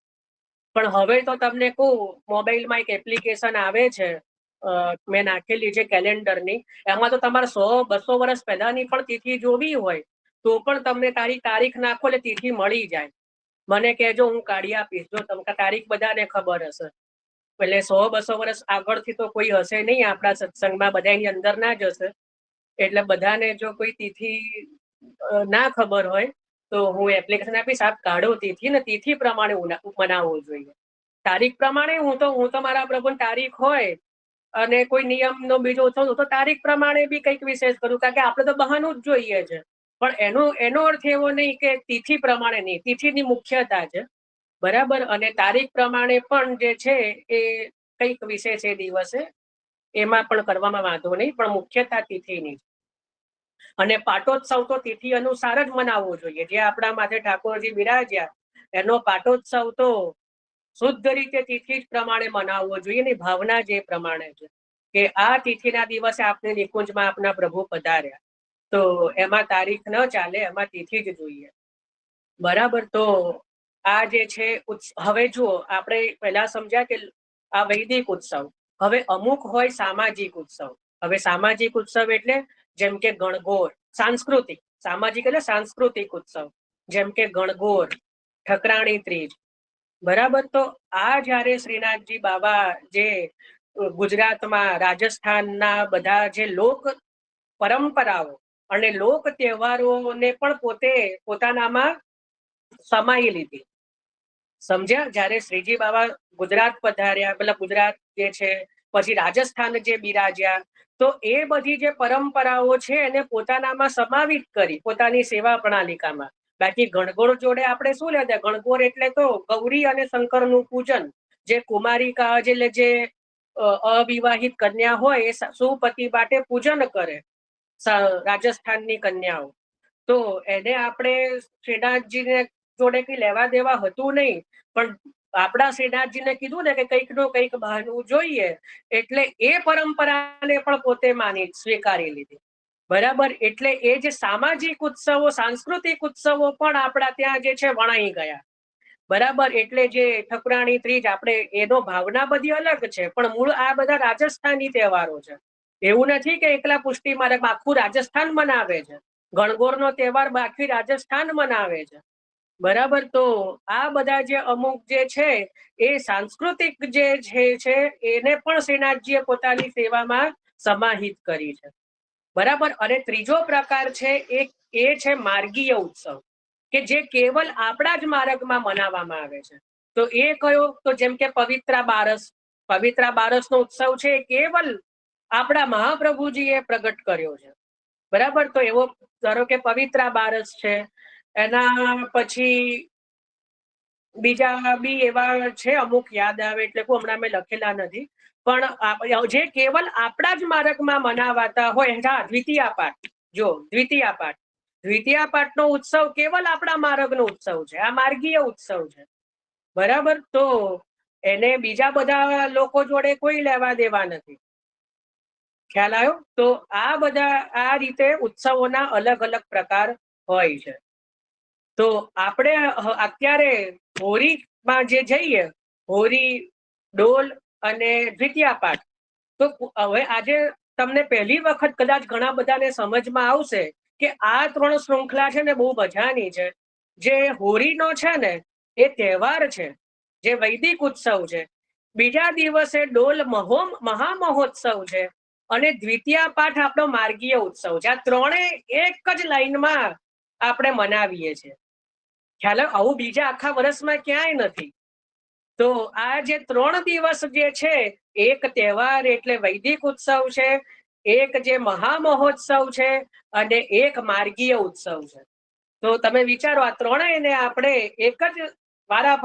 પણ હવે તો તમને કહું, મોબાઈલમાં એક એપ્લિકેશન આવે છે, મેં નાખેલી છે કેલેન્ડરની. એમાં તો તમારે 100-200 વર્ષ પહેલાની પણ તિથિ જોવી હોય તો પણ તમને તારીખ નાખો એટલે તિથિ મળી જાય. મને કહેજો, હું કાઢી આપીશ. જો તમને તારીખ બધાને ખબર હશે, એટલે 100-200 વર્ષ આગળથી તો કોઈ હશે નહીં આપણા સત્સંગમાં, બધા એની અંદર ના જ હશે. એટલે બધાને જો કોઈ તિથિ ના ખબર હોય તો હું એપ્લિકેશન આપીશ, આપ કાઢો તિથિ, ને તિથિ પ્રમાણે મનાવવો જોઈએ. તારીખ પ્રમાણે હું તો મારા પ્રભુ તારીખ હોય અને કોઈ નિયમનો બીજો ઉત્સવ તો તારીખ પ્રમાણે બી કંઈક વિશેષ કરું, કારણ કે આપણે તો બહાનું જ જોઈએ છે. પણ એનો અર્થ એવો નહીં કે તિથિ પ્રમાણે નહીં, તિથિની મુખ્યતા છે. બરાબર. અને તારીખ પ્રમાણે પણ જે છે એ કંઈક વિશેષ એ દિવસે એમાં પણ કરવામાં વાંધો નહીં, પણ મુખ્યતા તિથિની. અને પાટોત્સવ તો તિથિ અનુસાર જ મનાવવો જોઈએ. જે આપણા માથે ઠાકોરજી બિરાજ્યા એનો પાટોત્સવ તો શુદ્ધ રીતે તિથિ જ પ્રમાણે મનાવવો જોઈએ. ની ભાવના જે પ્રમાણે છે કે આ તિથિના દિવસે આપણે નિકુંજમાં આપના પ્રભુ પધાર્યા, તો એમાં તારીખ ન ચાલે, એમાં તિથિ જ જોઈએ. બરાબર. તો આ જે છે હવે જુઓ, આપણે પહેલા સમજ્યા કે આ વૈદિક ઉત્સવ. હવે અમુક હોય સામાજિક ઉત્સવ. હવે સામાજિક ઉત્સવ એટલે જેમ કે ગણગોર, સાંસ્કૃતિક. સામાજિક એટલે સાંસ્કૃતિક ઉત્સવ, જેમ કે ગણગોર, ઠકરાણી ત્રીજ. બરાબર. તો આ જયારે શ્રીનાથજી બાબા જે ગુજરાતમાં, રાજસ્થાનના બધા જે લોક પરંપરાઓ અને લોક તહેવારોને પણ પોતે પોતાનામાં સમાઈ લીધી. સમજ્યા? જયારે શ્રીજી બાબા ગુજરાત પધાર્યા, મતલબ ગુજરાત જે છે, પછી રાજસ્થાન જે બિરાજ્યા, તો એ બધી જે પરંપરાઓ છે એને પોતાનામાં સમાવિત કરી પોતાની સેવા પ્રણાલિકામાં. બાકી ગણગોર જોડે આપણે શું લેતા? ગણગોર એટલે તો ગૌરી અને શંકરનું પૂજન. જે કુમારિકા જે અવિવાહિત કન્યા હોય એ સુપતિ માટે પૂજન કરે, રાજસ્થાનની કન્યાઓ. તો એને આપણે શ્રીનાથજીને જોડે કઈ લેવા દેવા હતું નહીં, પણ આપણા શ્રીનાથજીને કીધું ને કે કંઈકનું કંઈક બહાનું જોઈએ, એટલે એ પરંપરાને પણ પોતે સ્વીકારી લીધી. બરાબર. એટલે એ જે સામાજિક ઉત્સવો, સાંસ્કૃતિક ઉત્સવો પણ આપણા ત્યાં જે છે વણાઈ ગયા. બરાબર. એટલે જે ઠકરાણી ત્રીજ, આપણે એનો ભાવના બધી અલગ છે, પણ મૂળ આ બધા રાજસ્થાની તહેવારો છે. એવું નથી કે એકલા પુષ્ટિ માર્ગ આખું રાજસ્થાન મનાવે છે. ગણગોરનો તહેવાર બાકી રાજસ્થાન મનાવે છે. બરાબર. તો આ બધા જે અમુક જે છે એ સાંસ્કૃતિક જે છે એને પણ શ્રીનાથજીએ પોતાની સેવામાં સમાહિત કરી છે. બરાબર. અને ત્રીજો પ્રકાર છે એ છે માર્ગીય ઉત્સવ, કે જે કેવલ આપણા જ માર્ગમાં મનાવવામાં આવે છે. તો એ કયો? તો જેમ કે પવિત્રા બારસ. પવિત્રા બારસનો ઉત્સવ છે કેવલ આપણા મહાપ્રભુજીએ પ્રગટ કર્યો છે. બરાબર. તો એવો ધારો કે પવિત્રા બારસ છે. એના પછી બીજા બી એવા છે, અમુક યાદ આવે એટલે હમણાં મેં લખેલા નથી, પણ જે કેવલ આપણા જ માર્ગમાં મનાવાતા હોય, દ્વિતીયા પાઠ, જો દ્વિતીયા પાઠનો ઉત્સવ કેવલ આપણા માર્ગનો ઉત્સવ છે, આ માર્ગીય ઉત્સવ છે, બરાબર. તો એને બીજા બધા લોકો જોડે કોઈ લેવા દેવા નથી, ખ્યાલ આવ્યો? તો આ બધા આ રીતે ઉત્સવોના અલગ અલગ પ્રકાર હોય છે. તો આપણે અત્યારે હોરીમાં જે જઈએ, હોરી, ડોલ અને દ્વિતીયા પાઠ, તો હવે આજે તમને પહેલી વખત કદાચ ઘણા બધાને સમજમાં આવશે કે આ 3 શૃંખલા છે ને બહુ મજાની છે. જે હોરીનો છે ને એ તહેવાર છે, જે વૈદિક ઉત્સવ છે. બીજા દિવસે ડોલ મહામહોત્સવ છે અને દ્વિતીયા પાઠ આપણો માર્ગીય ઉત્સવ છે. આ ત્રણેય એક જ લાઈનમાં આપણે મનાવીએ છીએ. ખ્યાલ? આવું બીજા આખા વર્ષમાં ક્યાંય નથી. તો આ જે 3 દિવસ જે છે, એક તહેવાર એટલે વૈદિક ઉત્સવ છે, એક જે મહામહોત્સવ છે અને એક માર્ગીય ઉત્સવ છે. તો તમે વિચારો, આ ત્રણેયને આપણે એક જ વારા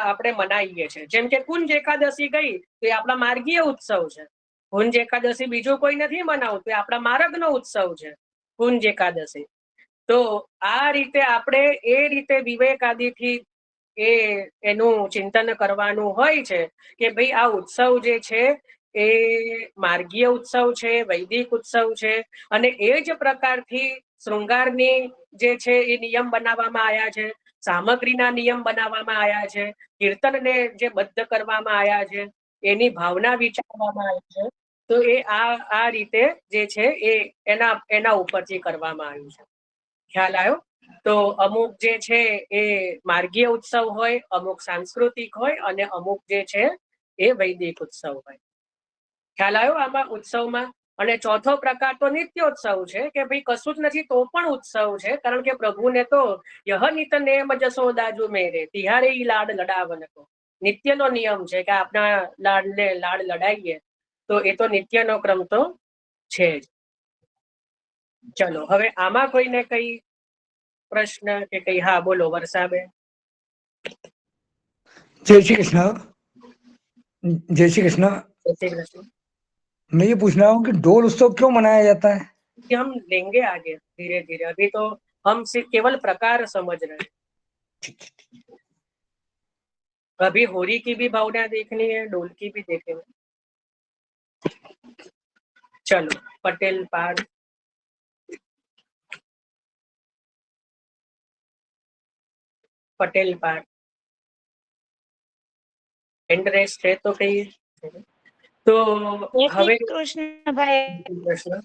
આપણે મનાવીએ છીએ. જેમ કે કુંજ એકાદશી ગઈ તો એ આપણા માર્ગીય ઉત્સવ છે. કુંજ એકાદશી બીજું કોઈ નથી મનાવતું, એ આપણા માર્ગનો ઉત્સવ છે કુંજ એકાદશી. તો આ રીતે આપણે એ રીતે વિવેકાદીથી એનું ચિંતન કરવાનું હોય છે કે ભાઈ આ ઉત્સવ જે છે એ માર્ગીય ઉત્સવ છે, વૈદિક ઉત્સવ છે, અને એ જ પ્રકારથી શૃંગારની જે છે એ નિયમ બનાવવામાં આવ્યા છે, સામગ્રીના નિયમ બનાવવામાં આવ્યા છે, કીર્તનને જે બદ્ધ કરવામાં આવ્યા છે, એની ભાવના વિચારવામાં આવી છે. તો એ આ રીતે જે છે એ એના ઉપરથી કરવામાં આવ્યું છે. ખ્યાલ આવ્યો? તો અમુક જે છે એ માર્ગીય ઉત્સવ હોય, અમુક સાંસ્કૃતિક હોય અને અમુક જે છે એ વૈદિક ઉત્સવ હોય. ખ્યાલ આવ્યો આમાં ઉત્સવમાં? અને ચોથો પ્રકાર તો નિત્યોત્સવ છે કે ભાઈ કશું જ નથી તો પણ ઉત્સવ છે, કારણ કે પ્રભુને તો યહ નિત નેમ જશોદાજુ મેરે તિહારે ઈ લાડ લડાવન કો. નિત્યનો નિયમ છે કે આપણા લાડ લડાઈએ, તો એ તો નિત્યનો ક્રમ તો છે જ. ચલો, હવે આમાં કોઈને કઈ પ્રશ્ન કે કઈ? હા બોલો વર્ષાબેન. जय श्री कृष्ण। जय श्री कृष्ण। जय श्री कृष्ण। मैं ये पूछ रहा हूँ कि डोल उत्सव क्यों मनाया जाता है? कि हम लेंगे आगे धीरे धीरे, अभी तो हम सिर्फ केवल प्रकार समझ रहे हैं। अभी होरी की भी भावना देखनी है, डोल की भी देखेंगे। चलो, पटेल पाठ। पटेल पाठ एंड्रेस है तो कही तो હવે કૃષ્ણ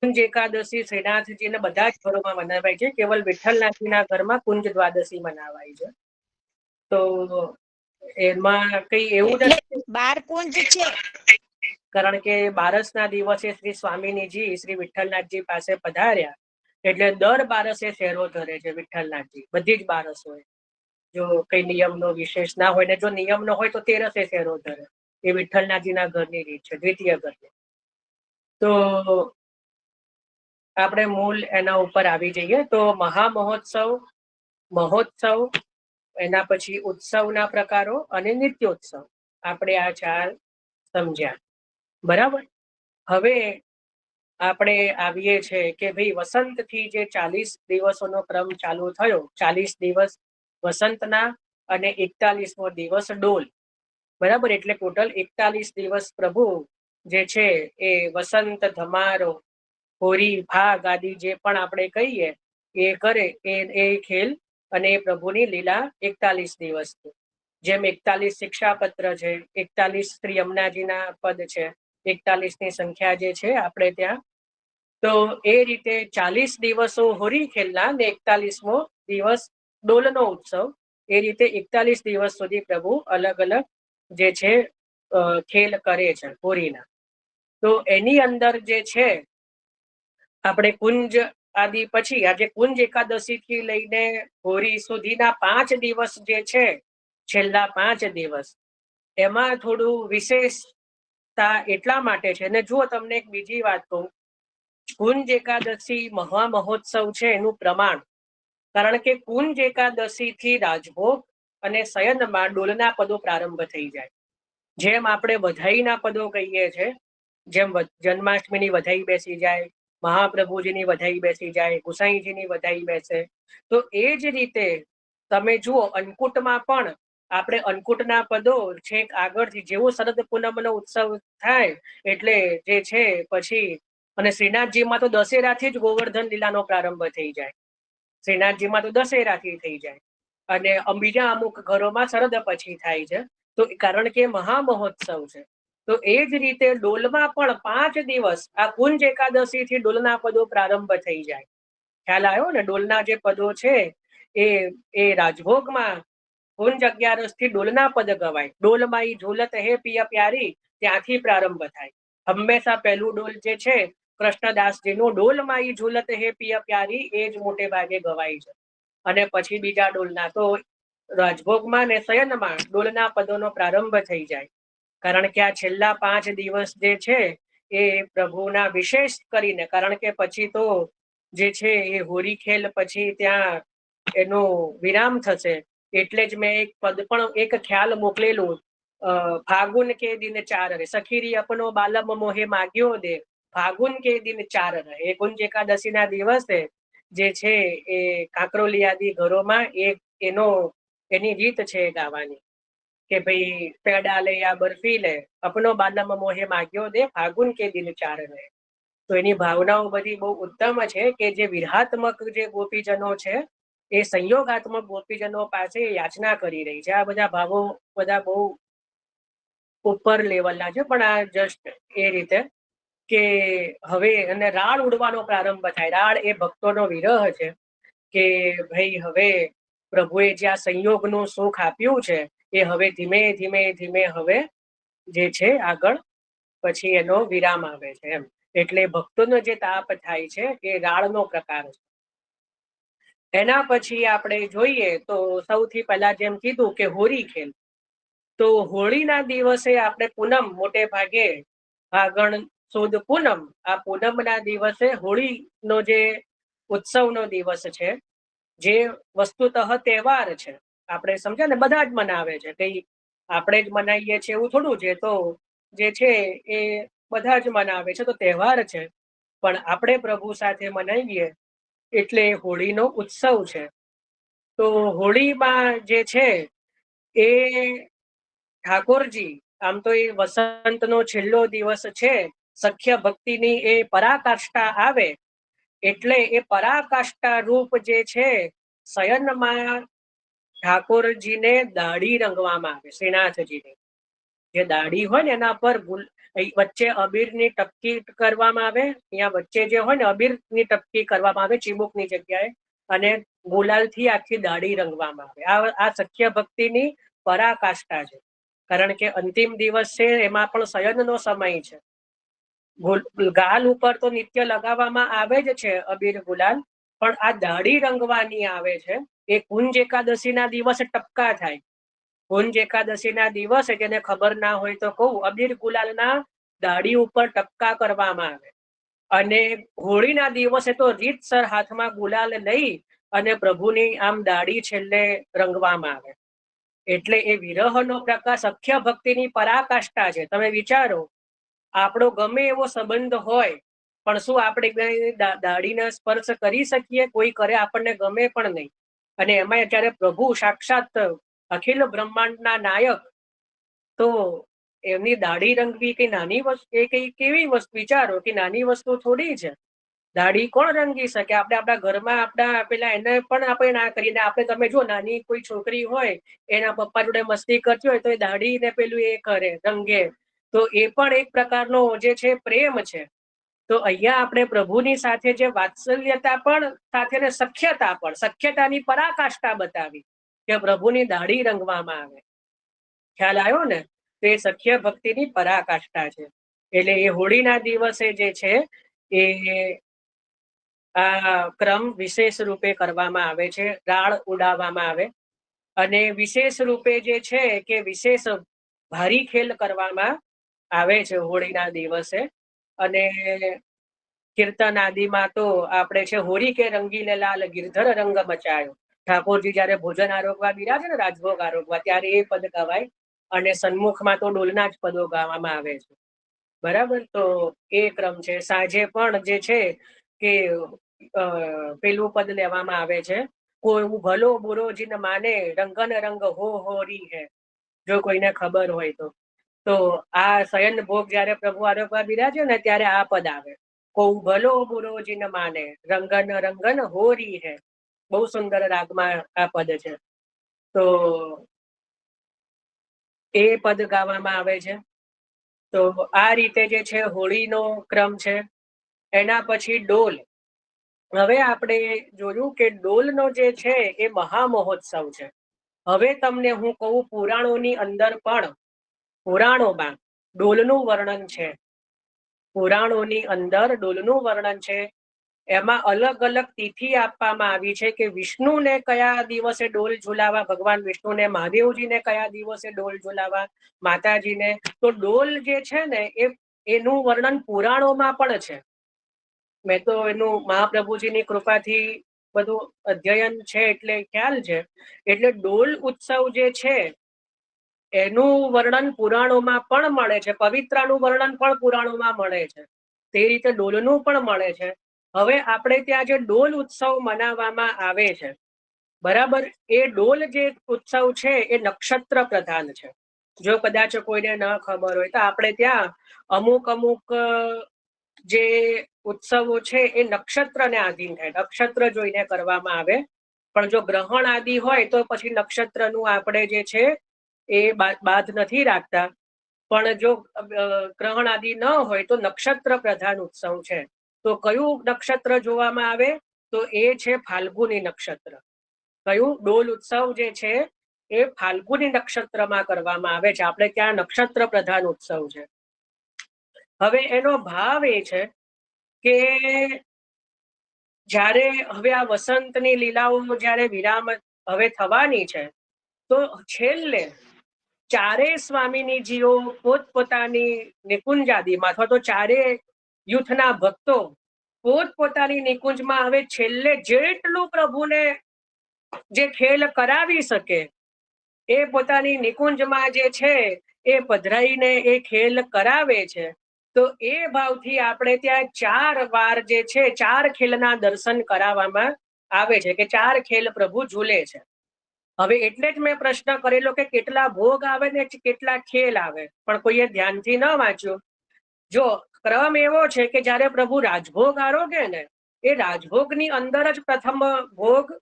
કુંજ એકાદશી શ્રીનાથજીને બધા જ ઘરોમાં મનાવાય છે, કેવલ વિઠ્ઠલનાથજીના ઘરમાં કુંજ દ્વાદશી મનાવાય છે. તો એમાં કઈ એવું નથી, 12 કુંજ છે, કારણ કે બારસના દિવસે શ્રી સ્વામિનીજી શ્રી વિઠ્ઠલનાથજી પાસે પધાર્યા એટલે દર બારસે શેરો ધરે છે વિઠ્ઠલનાથજી, બધી જ બારસ હોય. જો કઈ નિયમનો વિશેષ ના હોય ને જો નિયમનો હોય તો 13સે શેરો ધરે. એ વિઠ્ઠલનાથજીના ઘરની રીત છે, દ્વિતીય ઘરની. તો આપણે મૂળ એના ઉપર આવી જઈએ તો મહામહોત્સવ, મહોત્સવ, એના પછી ઉત્સવના પ્રકારો અને નિત્યોત્સવ, આપણે આ 4 સમજ્યા. બરાબર. હવે આપણે આવીએ છીએ કે ભાઈ વસંતથી જે 40 દિવસોનો ક્રમ ચાલુ થયો, 40 દિવસ વસંતના અને 41મો દિવસ ડોલ. બરાબર. એટલે ટોટલ 41 દિવસ પ્રભુ જે છે એ વસંત ધમારો, હોરી, ભાગ આદિ જે પણ આપણે કહીએ એ કરે એ ખેલ અને એ પ્રભુની લીલા 41 દિવસની. જેમ 41 શિક્ષાપત્ર છે, 41 શ્રી યમુનાજીના પદ છે, 41ની સંખ્યા જે છે આપણે ત્યાં, તો એ રીતે 40 દિવસો હોરી ખેલના ને 41મો દિવસ ડોલનો ઉત્સવ. એ રીતે 41 દિવસ સુધી પ્રભુ અલગ અલગ જે છે ખેલ કરે છે હોરીના. તો એની અંદર જે છે આપણે કુંજ આદિ પછી આજે કુંજ એકાદશી થી લઈને હોરી સુધીના 5 દિવસ જે છે, છેલ્લા 5 દિવસ, એમાં થોડું વિશેષતા એટલા માટે છે. અને જુઓ તમને એક બીજી વાત કહું, કુંજ એકાદશી મહામહોત્સવ છે એનું પ્રમાણ કારણ કે કુંજ એકાદશી થી રાજભોગ અને શયનમાં ડોલના પદો પ્રારંભ થઈ જાય. જેમ આપણે વધાઈના પદો કહીએ છીએ, જેમ જન્માષ્ટમીની વધાઈ બેસી જાય, મહાપ્રભુજીની વધાઈ બેસી જાય, ગુસાઈજીની વધાઈ બેસે, તો એ જ રીતે તમે જુઓ અન્નકૂટમાં પણ આપણે અન્નકૂટના પદો છેક આગળથી જેવો શરદ પૂનમનો ઉત્સવ થાય એટલે જે છે પછી, અને શ્રીનાથજીમાં તો દશેરાથી જ ગોવર્ધન લીલાનો પ્રારંભ થઈ જાય. શ્રીનાથજીમાં તો દશેરાથી થઈ જાય, અને બીજા અમુક ઘરોમાં શરદ પછી થાય છે. તો કારણ કે મહામહોત્સવ છે, તો એ જ રીતે ડોલમાં પણ 5 દિવસ આ કુંજ એકાદશી થી ડોલના પદો પ્રારંભ થઈ જાય. ખ્યાલ આવ્યો ને? ડોલના જે પદો છે એ રાજભોગમાં કુંજ 11 થી ડોલના પદ ગવાય. ડોલમાઈ ઝૂલત હે પિય પ્યારી, ત્યાંથી પ્રારંભ થાય. હંમેશા પહેલું ડોલ જે છે કૃષ્ણદાસજીનું ડોલમાઈ ઝૂલત હે પિય પ્યારી, એ જ મોટે ભાગે ગવાય છે. અને પછી બીજા ડોલના તો રાજભોગમાં ને શયનમાં ડોલના પદોનો પ્રારંભ થઈ જાય. કારણ કે આ છેલ્લા 5 દિવસ જે છે એ પ્રભુના વિશેષ કરીને, કારણ કે પછી તો જે છે એ હોળી ખેલ પછી ત્યાં એનો વિરામ થશે. એટલે જ મેં એક પદ પણ એક ખ્યાલ મોકલેલું, ફાગુન કે દિન 4 રે સખીરી અપનો બાલમ મોહે માગ્યો દે, ફાગુન કે દિન 4 રહે. એ કુંજ એકાદશીના દિવસે જે છે એ કાંકરોલિયાદી ઘરોમાં એની રીત છે ગાવાની કે ભાઈ પેડા લે યા બરફી લે, અપનો બાલમ મોહે માગ્યો દે, ફાગુન કે દિન 4 રહે. તો એની ભાવનાઓ બધી બહુ ઉત્તમ છે કે જે વિરહાત્મક જે ગોપીજનો છે એ સંયોગાત્મક ગોપીજનો પાસે યાચના કરી રહી છે. આ બધા ભાવો બધા બહુ ઉપર લેવલના છે, પણ આ જસ્ટ એ રીતે કે હવે અને રાળ ઉડવાનો પ્રારંભ થાય. રાળ એ ભક્તોનો વિરહ છે કે ભાઈ હવે પ્રભુએ જે આ સંયોગનું સુખ આપ્યું છે એ હવે ધીમે ધીમે ધીમે હવે જે છે આગળ પછી એનો વિરામ આવે છે એમ. એટલે ભક્તોનો જે તાપ થાય છે એ રાળનો પ્રકાર છે. એના પછી આપણે જોઈએ તો સૌથી પહેલા જેમ કીધું કે હોળી ખેલ. તો હોળીના દિવસે આપણે પૂનમ, મોટે ભાગે ફાગણ સુદ પૂનમ, આ પૂનમના દિવસે હોળીનો જે ઉત્સવનો દિવસ છે, જે વસ્તુતઃ તહેવાર છે, આપણે સમજ્યા ને, બધા જ મનાવે છે, કઈ આપણે જ મનાવીએ છીએ એવું થોડું છે. તો જે છે એ બધા જ મનાવે છે, તો તહેવાર છે, પણ આપણે પ્રભુ સાથે મનાવીએ એટલે હોળીનો ઉત્સવ છે. તો હોળીમાં જે છે એ ઠાકોરજી, આમ તો એ વસંતનો છેલ્લો દિવસ છે, સખ્ય ભક્તિની એ પરાકાષ્ઠા આવે એટલે એ પરાકાષ્ઠા રૂપ જે છે શયનમાં ઠાકોરજીને દાઢી રંગવામાં આવે. શ્રીનાથજીને જે દાઢી હોય ને એના પર વચ્ચે અબીરની ટપકી કરવામાં આવે, અહીંયા વચ્ચે જે હોય ને અબીરની ટપકી કરવામાં આવે ચીબુકની જગ્યાએ, અને ગુલાલથી આખી દાઢી રંગવામાં આવે. આ સખ્ય ભક્તિની પરાકાષ્ઠા છે. કારણ કે અંતિમ દિવસ છે, એમાં પણ શયનનો સમય છે. ગાલ ઉપર તો નિત્ય લગાવવામાં આવે જ છે અબીર ગુલાલ, પણ આ દાઢી રંગવાની આવે છે એ કુંજ એકાદશીના દિવસે ટપકા થાય. કુંજ એકાદશીના દિવસે, જેને ખબર ના હોય તો કહું, અબીર ગુલાલના દાઢી ઉપર ટપકા કરવામાં આવે. અને હોળીના દિવસે તો રીતસર હાથમાં ગુલાલ લઈ અને પ્રભુની આમ દાઢી છેલ્લે રંગવામાં આવે. એટલે એ વિરહનો પ્રકાર સખ્ય ભક્તિની પરાકાષ્ઠા છે. તમે વિચારો, આપણો ગમે એવો સંબંધ હોય પણ શું આપણે દાઢીને સ્પર્શ કરી શકીએ? કોઈ કરે આપણને ગમે પણ નહીં. અને એમાં જ્યારે પ્રભુ સાક્ષાત અખિલ બ્રહ્માંડના નાયક, તો એમની દાઢી રંગવી કઈ નાની વસ્તુ, એ કઈ કેવી વસ્તુ? વિચારો કે નાની વસ્તુ થોડી છે. દાઢી કોણ રંગી શકે? આપણે આપણા ઘરમાં આપણા પેલા એને પણ આપણે ના કરીને, આપણે તમે જો નાની કોઈ છોકરી હોય એના પપ્પા જોડે મસ્તી કરતી હોય તો એ દાઢીને પેલું એ કરે, રંગે. તો એ પણ એક પ્રકારનો જે છે પ્રેમ છે. તો અહીંયા આપણે પ્રભુની સાથે જે વાત્સલ્યતા પણ સાથે ને સખ્યતા પણ, સખ્યતાની પરાકાષ્ઠા બતાવી કે પ્રભુની દાઢી રંગવામાં આવે. ખ્યાલ આવ્યો ને? તો એ સખ્ય ભક્તિની પરાકાષ્ઠા છે. એટલે એ હોળીના દિવસે જે છે એ આ ક્રમ વિશેષ રૂપે કરવામાં આવે છે. રાળ ઉડાવવામાં આવે અને વિશેષ રૂપે જે છે કે વિશેષ ભારી ખેલ કરવામાં આવે છે હોળીના દિવસે. અને કીર્તન આદિમાં તો આપણે છે હોરી કે રંગીને લાલ ગિરધર રંગ મચાયો. ઠાકોરજી જયારે ભોજન આરોગવા બિરાજે ને રાજભોગ આરોગવા, ત્યારે એ પદ ગવાય. અને સન્મુખમાં તો ડોલના જ પદો ગાવામાં આવે છે. બરાબર, તો એ ક્રમ છે. સાંજે પણ જે છે કે પેલું પદ લેવામાં આવે છે, કોઈ ભલો બુરો જીન માને રંગન રંગ હો હોરી હે, જો કોઈને ખબર હોય તો આ શયન ભોગ જયારે પ્રભુ આરોગવા બિરાજે ને ત્યારે આ પદ આવે, કોઈ ભલો બુરો જીન માને રંગન રંગન હોરી હે. બહુ સુંદર રાગમાં આ પદ છે. તો એ પદ ગાવામાં આવે છે. તો આ રીતે જે છે હોળીનો ક્રમ છે. એના પછી ડોલ. હવે આપણે જોયું કે ડોલનો જે છે એ મહામહોત્સવ છે. હવે તમને હું કહું, પુરાણોની અંદર પણ, પુરાણોમાં ડોલનું વર્ણન છે. પુરાણોની અંદર ડોલનું વર્ણન છે. એમાં અલગ અલગ તિથિ આપવામાં આવી છે કે વિષ્ણુને કયા દિવસે ડોલ ઝુલાવા, ભગવાન વિષ્ણુને, મહાદેવજીને કયા દિવસે ડોલ ઝુલાવા, માતાજીને. તો ડોલ જે છે ને એનું વર્ણન પુરાણોમાં પણ છે. મેં તો એનું મહાપ્રભુજીની કૃપાથી બધું અધ્યયન છે એટલે ખ્યાલ છે. એટલે ડોલ ઉત્સવ જે છે એનું વર્ણન પુરાણોમાં પણ મળે છે. પવિત્રાનું વર્ણન પણ પુરાણોમાં મળે છે. તે રીતે ડોલનું પણ મળે છે. હવે આપણે ત્યાં જે ડોલ ઉત્સવ મનાવવામાં આવે છે, બરાબર, એ ડોલ જે ઉત્સવ છે એ નક્ષત્ર પ્રધાન છે. જો કદાચ કોઈને ન ખબર હોય તો આપણે ત્યાં અમુક જે ઉત્સવો છે એ નક્ષત્રને આધીન થાય, નક્ષત્ર જોઈને કરવામાં આવે. પણ જો ગ્રહણ આદિ હોય તો પછી નક્ષત્રનું આપણે જે છે એ બાદ નથી રાખતા. પણ જો ગ્રહણ આદિ ન હોય તો નક્ષત્ર પ્રધાન ઉત્સવ છે. તો કયું નક્ષત્ર જોવામાં આવે? તો એ છે ફાલ્ગુની નક્ષત્ર. કયું? ડોલ ઉત્સવ જે છે એ ફાલ્ગુની નક્ષત્રમાં કરવામાં આવે છે. આપણે ત્યાં નક્ષત્ર પ્રધાન ઉત્સવ છે. હવે એનો ભાવ એ છે કે જ્યારે હવે આ વસંતની લીલાઓ જ્યારે વિરામ હવે થવાની છે, તો છેલ્લે ચારેય સ્વામિનીજીઓ પોતપોતાની નિકુંજાદીમાં અથવા તો ચારેય યુથના ભક્તો પોતપોતાની નિકુંજમાં હવે છેલ્લે જેટલું પ્રભુને જે ખેલ કરાવી શકે એ પોતાની નિકુંજમાં જે છે એ પધરાઈને એ ખેલ કરાવે છે. તો એ ભાવથી આપણે ત્યાં 4 વાર જે છે 4 ખેલના દર્શન કરાવવામાં આવે છે કે 4 ખેલ પ્રભુ ઝૂલે છે. હવે એટલે જ મેં પ્રશ્ન કરેલો કે કેટલા ભોગ આવે ને કેટલા ખેલ આવે, પણ કોઈએ ધ્યાનથી ન વાંચ્યું. જો ક્રમ એવો છે કે જ્યારે પ્રભુ રાજભોગ આરોગે ને, એ રાજભોગની અંદર જ પ્રથમ ભોગ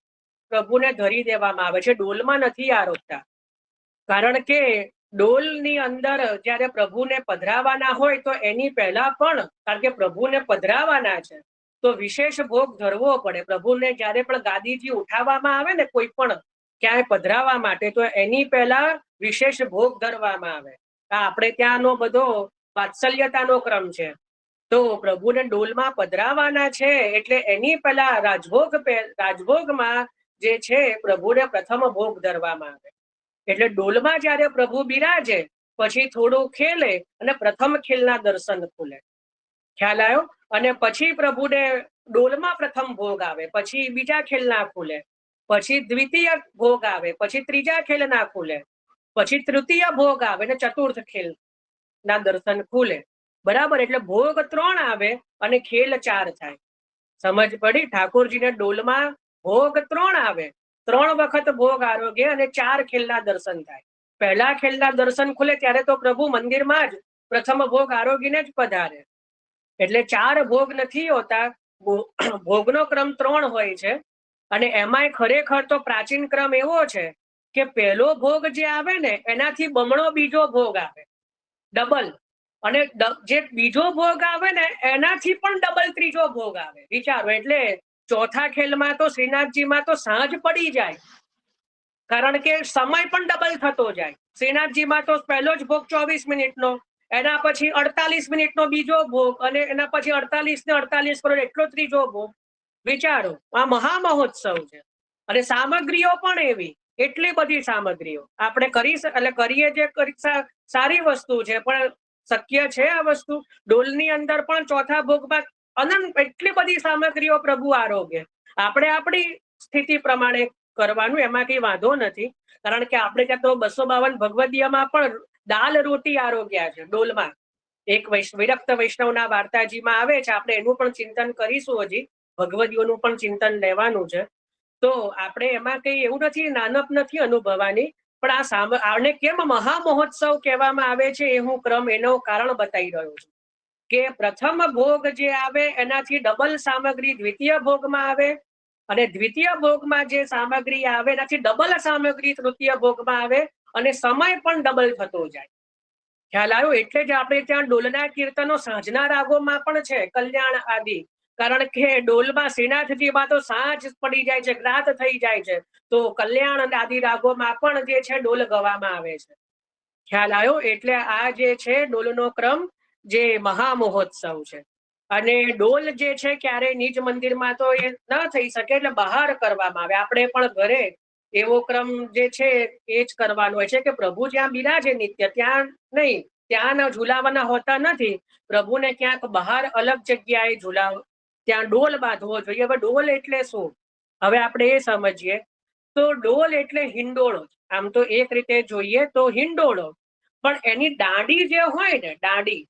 પ્રભુને ધરી દેવામાં આવે છે, ડોલમાં નથી આરોગતા. કારણ કે ડોલની અંદર જ્યારે પ્રભુને પધરાવાના હોય તો એની પહેલા પણ, કારણ કે પ્રભુને પધરાવાના છે તો વિશેષ ભોગ ધરવો પડે. પ્રભુને જ્યારે પણ ગાદીથી ઉઠાવવામાં આવે ને કોઈ પણ ક્યાંય પધરાવા માટે, તો એની પહેલા વિશેષ ભોગ ધરવામાં આવે. આપણે ત્યાંનો બધો વાત્સલ્યતાનો ક્રમ છે. તો પ્રભુને ડોલમાં પધરાવાના છે એટલે એની પહેલા રાજભોગમાં જે છે પ્રભુને પ્રથમ ભોગ ધરવામાં આવે. એટલે ડોલમાં જ્યારે પ્રભુ બિરાજે પછી થોડું ખેલે અને પ્રથમ ખેલના દર્શન ખુલે. ખ્યાલ આવ્યો? અને પછી પ્રભુને ડોલમાં પ્રથમ ભોગ આવે, પછી બીજા ખેલના ખુલે, પછી દ્વિતીય ભોગ આવે, પછી ત્રીજા ખેલના ખુલે, પછી તૃતીય ભોગ આવે ને ચતુર્થ ખેલ ના દર્શન ખુલે. બરાબર, એટલે ભોગ 3 આવે અને ખેલ 4 થાય. સમજ પડી? ઠાકોરજીને ડોલમાં ભોગ 3 આવે, 3 વખત ભોગ આરોગે અને 4 ખેલના દર્શન થાય. પહેલા ખેલના દર્શન ખુલે ત્યારે તો પ્રભુ મંદિરમાં જ પ્રથમ ભોગ આરોગીને જ પધારે. એટલે 4 ભોગ નથી હોતા, ભોગનો ક્રમ 3 હોય છે. અને એમાંય ખરેખર તો પ્રાચીન ક્રમ એવો છે કે પહેલો ભોગ જે આવે ને એનાથી બમણો બીજો ભોગ આવે, ડબલ. અને જે બીજો ભોગ આવે ને એનાથી પણ ડબલ ત્રીજો ભોગ આવે. વિચારો, એટલે ચોથા ખેલમાં તો શ્રીનાથજીમાં તો સાંજ પડી જાય, કારણ કે સમય પણ ડબલ થતો જાય. શ્રીનાથજીમાં તો પહેલો જ ભોગ 24 મિનિટનો, એના પછી 48 મિનિટનો બીજો ભોગ, અને એના પછી 48 ને 48 કરોડ એટલો ત્રીજો ભોગ. વિચારો, આ મહામહોત્સવ છે. અને સામગ્રીઓ પણ એવી, એટલી બધી સામગ્રીઓ આપણે કરીએ જે સારી વસ્તુ છે, પણ શક્ય છે આ વસ્તુ? ડોલની અંદર પણ ચોથા ભોગમાં અનંત એટલી બધી સામગ્રીઓ પ્રભુ આરોગ્ય. આપણે આપણી સ્થિતિ પ્રમાણે કરવાનું, એમાં કઈ વાંધો નથી. કારણ કે આપણે ત્યાં તો 252 ભગવદીયમાં પણ દાલ રોટી આરોગ્યા છે ડોલમાં. એક વિરક્ત વૈષ્ણવના વાર્તાજીમાં આવે છે. આપણે એનું પણ ચિંતન કરીશું. હજી ભગવદીઓનું પણ ચિંતન લેવાનું છે. તો આપણે એમાં કઈ એવું નથી, નાનપ નથી અનુભવવાની. પણ આને કેમ મહામહોત્સવ કહેવામાં આવે છે એ હું ક્રમ એનો કારણ બતાવી રહ્યો છું કે પ્રથમ ભોગ જે આવે એનાથી ડબલ સામગ્રી દ્વિતીય ભોગમાં આવે, અને દ્વિતીય ભોગમાં જે સામગ્રી આવે એનાથી ડબલ સામગ્રી તૃતીય ભોગમાં આવે, અને સમય પણ ડબલ થતો જાય. ખ્યાલ આવ્યો? એટલે જ આપણે ત્યાં ડોલના કીર્તનો સાંજના રાગોમાં પણ છે, કલ્યાણ આદિ. કારણ કે ડોલમાં શ્રીનાથજીમાં તો સાંજ પડી જાય છે, રાત થઈ જાય છે. તો કલ્યાણ આદિ રાગોમાં પણ જે છે ડોલ ગવામાં આવે છે. ખ્યાલ આવ્યો? એટલે આ જે છે ડોલનો ક્રમ જે મહામહોત્સવ છે. અને ડોલ જે છે ક્યારે નિજ મંદિરમાં તો એ ન થઈ શકે, એટલે બહાર કરવામાં આવે. આપણે પણ ઘરે એવો ક્રમ જે છે એ જ કરવાનો હોય છે કે પ્રભુ જ્યાં બિરાજે નિત્ય ત્યાં નહીં, ત્યાં ઝુલાવાના હોતા નથી. પ્રભુને ક્યાંક બહાર અલગ જગ્યાએ ત્યાં ડોલ બાંધવો જોઈએ. હવે ડોલ એટલે શું, હવે આપણે એ સમજીએ. તો ડોલ એટલે હિંડોળો. આમ તો એક રીતે જોઈએ તો હિંડોળો, પણ એની દાંડી જે હોય ને, દાંડી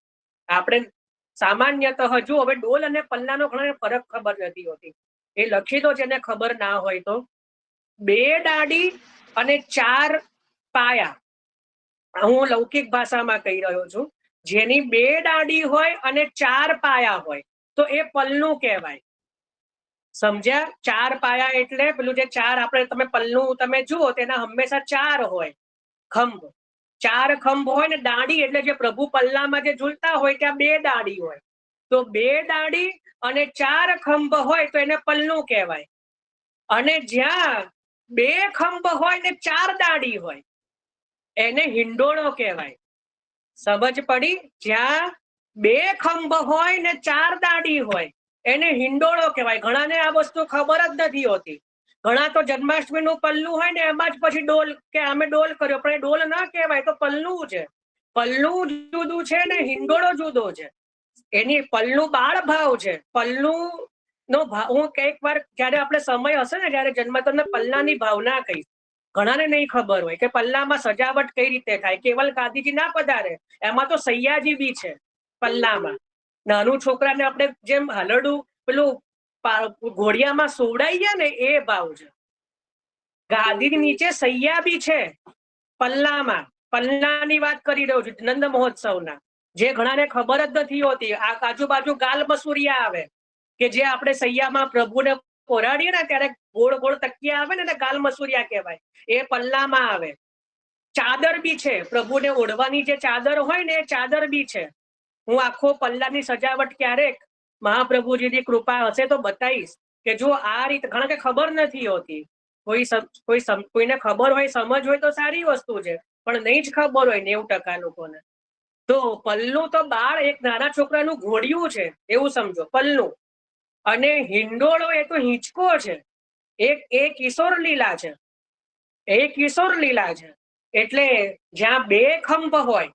આપણે સામાન્યતઃ જો હવે ડોલ અને પલ્લાનો ઘણો ફરક ખબર નથી હોતી. એ લખી દો જેને ખબર ના હોય તો. 2 દાંડી અને 4 પાયા. હું લૌકિક ભાષામાં કહી રહ્યો છું. જેની 2 દાંડી હોય અને 4 પાયા હોય તો એ પલ્લું કહેવાય. સમજ્યા? 4 પાયા એટલે પેલું જે 4 આપણે તમે પલ્લું તમે જુઓ તેના હંમેશા 4 હોય ખંભ. 4 ખંભ હોય ને દાંડી એટલે જે પ્રભુ પલ્લામાં જે ઝૂલતા હોય ત્યાં 2 દાંડી હોય. તો 2 દાંડી અને 4 ખંભ હોય તો એને પલ્લું કહેવાય. અને જ્યાં 2 ખંભ હોય ને 4 દાંડી હોય એને હિંડોળો કહેવાય. સમજ પડી? જ્યાં 2 ખંભ હોય ને 4 દાંડી હોય એને હિંડોળો કહેવાય. ઘણાને આ વસ્તુ ખબર જ નથી હોતી. ઘણા તો જન્માષ્ટમીનું પલ્લું હોય ને એમાં જ પછી ડોલ કે અમે ડોલ કર્યો, પણ એ ડોલ ના કહેવાય, તો પલ્લું છે. પલ્લું જુદું છે ને હિંડોળો જુદો છે. એની પલ્લું બાળ ભાવ છે. પલ્લું નો ભાવ હું એક વાર જયારે આપણે સમય હશે ને જયારે જન્મ તમને પલ્લાની ભાવના કહીશ. ઘણાને નહીં ખબર હોય કે પલ્લામાં સજાવટ કઈ રીતે થાય. કેવલ ગાંધીજી ના પધારે, એમાં તો સૈયાજી બી છે પલ્લામાં. નાનું છોકરાને આપણે જેમ હલડું પેલું ઘોડિયામાં સોવડાઈએ ને એ ભાવ છે. ગાદીની નીચે સૈયા બી છે પલ્લામાં. પલ્લાની વાત કરી રહ્યો છું નંદ મહોત્સવના, જે ઘણાને ખબર જ નથી હોતી. આ આજુબાજુ ગાલ મસૂરિયા આવે કે જે આપણે સૈયામાં પ્રભુને પોરાડીએ ને ત્યારે ગોળ ગોળ તકિયા આવે ને ગાલ મસૂરિયા કહેવાય. એ પલ્લામાં આવે. ચાદર બી છે, પ્રભુને ઓઢવાની જે ચાદર હોય ને એ ચાદર બી છે. હું આખો પલ્લાની સજાવટ ક્યારેક મહાપ્રભુજીની કૃપા હશે તો બતાવીશ કે જો આ રીતે. ઘણા કે ખબર નથી હોતી. કોઈને ખબર હોય, સમજ હોય તો સારી વસ્તુ છે, પણ નહીં જ ખબર હોય 90% લોકોને. તો પલ્લું તો બાળ એક નાના છોકરાનું ઘોડિયું છે એવું સમજો, પલ્લું. અને હિંડોળો એ તો હિંચકો છે. એ કિશોર લીલા છે. એ કિશોર લીલા છે. એટલે જ્યાં 2 ખંભ હોય,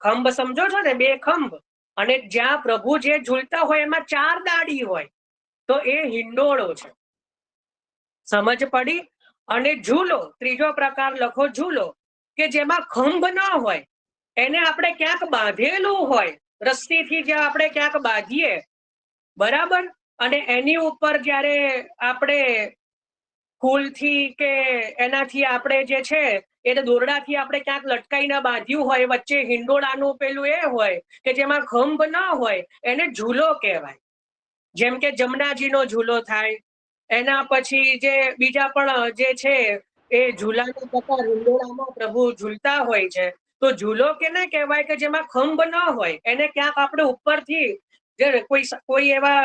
ખંભ સમજો છો ને, 2 ખંભ, અને જ્યાં પ્રભુ જે ઝૂલતા હોય એમાં 4 દાંડી હોય તો એ હિંડોળો છે. સમજ પડી? અને ઝૂલો, ત્રીજો પ્રકાર લખો ઝૂલો, કે જેમાં ખંભ ના હોય, એને આપણે ક્યાંક બાંધેલું હોય રસ્સીથી, જ્યાં આપણે ક્યાંક બાંધીએ, બરાબર. અને એની ઉપર જયારે આપણે ફૂલથી કે એનાથી આપણે જે છે એ દોરડાથી આપણે ક્યાંક લટકાઈને બાંધ્યું હોય, વચ્ચે હિંડોળાનું પેલું એ હોય કે જેમાં ખંભ ના હોય, એને ઝૂલો કહેવાય. જેમ કે જમનાજીનો ઝૂલો થાય. એના પછી જે બીજા પણ જે છે એ ઝૂલાના પ્રકાર હિંડોળામાં પ્રભુ ઝૂલતા હોય છે. તો ઝૂલો કેને કહેવાય કે જેમાં ખંભ ન હોય, એને ક્યાંક આપણે ઉપરથી જે કોઈ એવા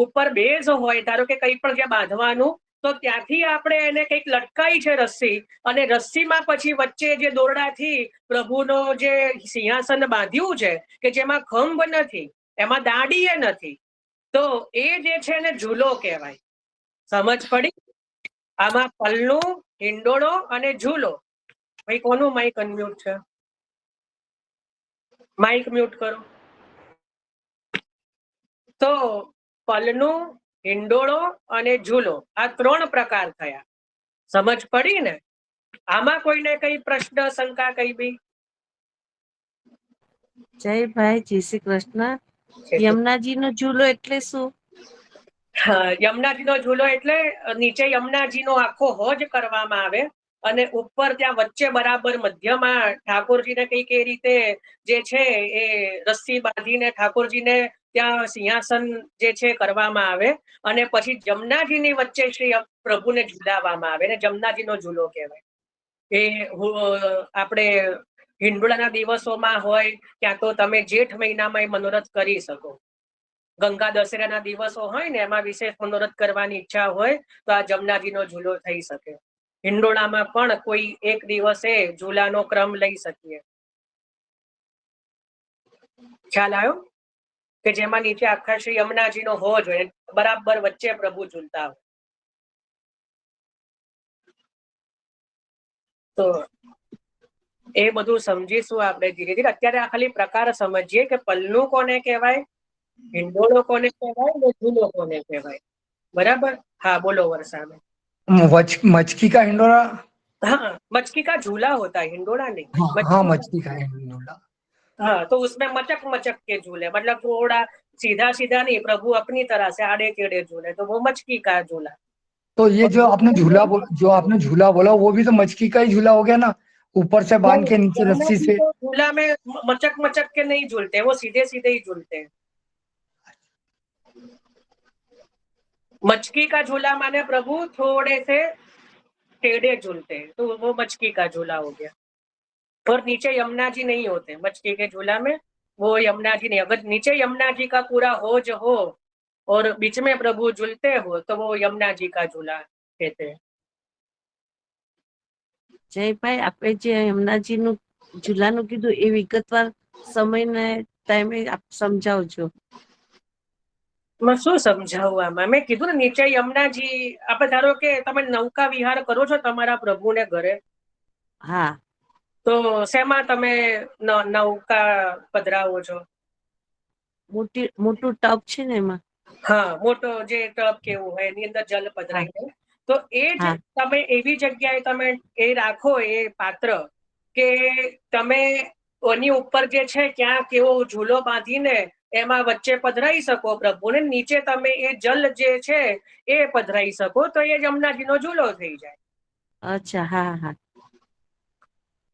ઉપર બેઝ હોય, ધારો કે કંઈ પણ જ્યાં બાંધવાનું, તો ત્યાંથી આપણે એને કંઈક લટકાઈ છે રસ્સી, અને રસ્સીમાં પછી વચ્ચે જે દોરડાથી પ્રભુનો જે સિંહાસન બાંધ્યું છે કે જેમાં ખંભ નથી, એમાં દાંડીએ નથી, તો એ જે છે એને ઝૂલો કહેવાય. સમજ પડી? આમાં પલ્લું, હિંડોળો અને ઝૂલો. ભાઈ કોનું માઇક અનમ્યુટ છે? માઇક મ્યુટ કરો. તો પલનું, હિંડોળો અને ઝૂલો આ 3 પ્રકાર થયા. સમજ પડી ને? આમાં કોઈને કઈ પ્રશ્ન, શંકા કઈ બી? જય ભાઈ, જય શ્રી કૃષ્ણ. યમુનાજીનો ઝૂલો એટલે શું? યમુનાજીનો ઝૂલો એટલે નીચે યમુનાજીનો આખો હોજ કરવામાં આવે અને ઉપર ત્યાં વચ્ચે બરાબર મધ્યમાં ઠાકોરજીને કઈક એ રીતે જે છે એ રસ્સી બાંધીને ઠાકોરજીને ત્યાં સિંહાસન જે છે કરવામાં આવે અને પછી જમનાજીની વચ્ચે શ્રી પ્રભુને ઝુલાવવામાં આવે ને જમનાજીનો ઝૂલો કહેવાય. એ આપણે હિંડોળાના દિવસોમાં હોય ક્યાં તો તમે જેઠ મહિનામાં એ મનોરથ કરી શકો. ગંગા દશેરાના દિવસો હોય ને એમાં વિશેષ મનોરથ કરવાની ઈચ્છા હોય તો આ જમનાજીનો ઝૂલો થઈ શકે. હિંડોળામાં પણ કોઈ એક દિવસે ઝૂલાનો ક્રમ લઈ શકીએ. ખ્યાલ આવ્યો? કે જેમાં નીચે આખા શ્રી યમુનાજીનો હોજ હોય, બરાબર વચ્ચે પ્રભુ ઝૂલતા હોય. તો એ બધું સમજીશું આપણે ધીરે ધીરે. અત્યારે આ ખાલી પ્રકાર સમજીએ કે પલ્લું કોને કહેવાય, હિંડોળો કોને કહેવાય ને ઝૂલો કોને કહેવાય. બરાબર? હા બોલો વર્ષાબેન. मचकी का हिंडोला। हाँ, मचकी का झूला होता है, हिंडोला नहीं। हाँ, मचकी का हिंडोला। हाँ, तो उसमें मचक मचक के झूले, मतलब थोड़ा सीधा सीधा नहीं, प्रभु अपनी तरह से आड़े टेढ़े झूले, तो वो मचकी का झूला। तो ये जो आपने झूला बोला वो भी तो मचकी का ही झूला हो गया ना, ऊपर से बांध के नीचे रस्सी से। तो झूला में मचक मचक के नहीं झूलते, वो सीधे सीधे ही झूलते हैं। मचकी का झूला माने प्रभु थोड़े से टेढ़े झूलते हैं, तो वो मचकी का झूला हो गया। और नीचे यमुना जी नहीं होते मचकी के झूला में, वो यमुना जी नहीं। अगर नीचे यमुना जी का पूरा होज हो और बीच में प्रभु झूलते हो तो वो यमुना जी का झूला कहते हैं। જયભાઈ, આપણે જે યમુનાજીનું ઝૂલાનું કીધું એ વિગતવાર સમયને ટાઈમે આપ સમજાવજો. શું સમજાવું આમાં? મેં કીધું ને નીચે યમુનાજી, આપણે ધારો કે તમે નૌકા વિહાર કરો છો તમારા પ્રભુને ઘરે, હા, તો શેમાં તમે નૌકા પધરાવો છો? મોટું ટબ છે ને એમાં. હા, મોટો જે ટબ કેવું હોય એની અંદર જલ પધરાઈ દે. તો એ જ તમે એવી જગ્યાએ તમે એ રાખો એ પાત્ર કે તમે એની ઉપર જે છે ક્યાં કેવો ઝૂલો બાંધીને એમાં વચ્ચે પધરાઈ શકો પ્રભુને, નીચે તમે એ જલ જે છે એ પધરાઈ શકો, તો એ જમનાજીનો ઝૂલો થઈ જાય. અચ્છા, હા હા.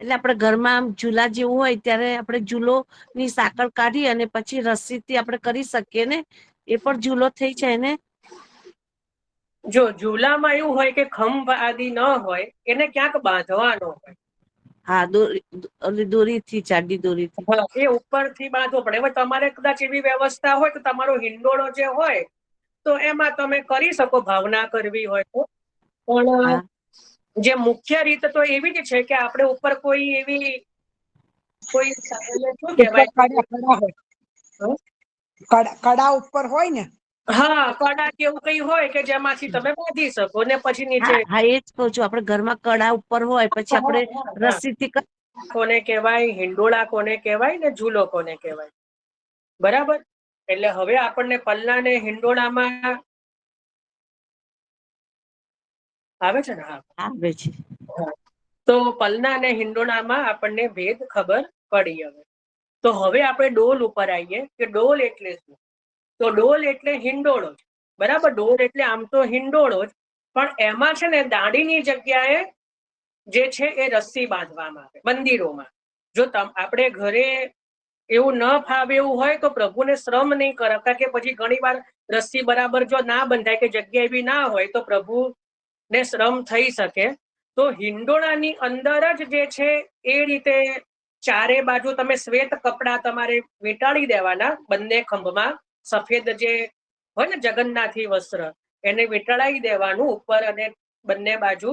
એટલે આપણે ઘરમાં આમ ઝૂલા જેવું હોય ત્યારે આપણે ઝૂલો ની સાંકળ કાઢી અને પછી રસ્સીથી આપણે કરી શકીએ ને, એ પણ ઝૂલો થઈ જાય ને? જો ઝૂલામાં એવું હોય કે ખંભ આદિ ન હોય, એને ક્યાંક બાંધવાનો હોય. હા, દોરીથી, જાડી દોરીથી. એ ઉપરથી બાંધવો પડે. હવે તમારે કદાચ એવી વ્યવસ્થા હોય તો તમારો હિંડોળો જે હોય તો એમાં તમે કરી શકો, ભાવના કરવી હોય તો. પણ જે મુખ્ય રીત તો એવી જ છે કે આપણે ઉપર કોઈ એવી કોઈ શું કહેવાય, કડા ઉપર હોય ને, હા કડા કે એવું કઈ હોય કે જેમાંથી તમે બાંધી શકો ને પછી નીચે. હા, એ જ કહું છું, આપણે ઘરમાં કડા ઉપર હોય પછી આપણે રસ્સીથી કોને કહેવાય, હિંડોળા કોને કહેવાય ને ઝૂલો કોને કહેવાય. બરાબર? એટલે હવે આપણને પલ્લા ને હિંડોળામાં આવે છે ને? હા, આવે છે. તો પલના અને હિંડોળામાં આપણને ભેદ ખબર પડી. હવે તો હવે આપણે ડોલ ઉપર આવીએ કે ડોલ એટલે શું. તો ડોલ એટલે હિંડોળો જ, બરાબર? ડોલ એટલે આમ તો હિંડોળો જ, પણ એમાં છે ને દાંડીની જગ્યાએ જે છે એ રસ્સી બાંધવામાં આવે મંદિરોમાં. જો આપણે ઘરે એવું ન ફાવે એવું હોય તો પ્રભુને શ્રમ નહીં કરાવતા, કે પછી ઘણી વાર રસ્સી બરાબર જો ના બંધાય કે જગ્યા એવી ના હોય તો પ્રભુ ને શ્રમ થઈ શકે. તો હિંડોળાની અંદર જ જે છે એ રીતે ચારે બાજુ તમે શ્વેત કપડા તમારે વીંટાળી દેવાના, બંને ખંભમાં સફેદ જે હોય ને જગન્નાથી વસ્ત્ર એને વીંટાળી દેવાનું ઉપર અને બંને બાજુ,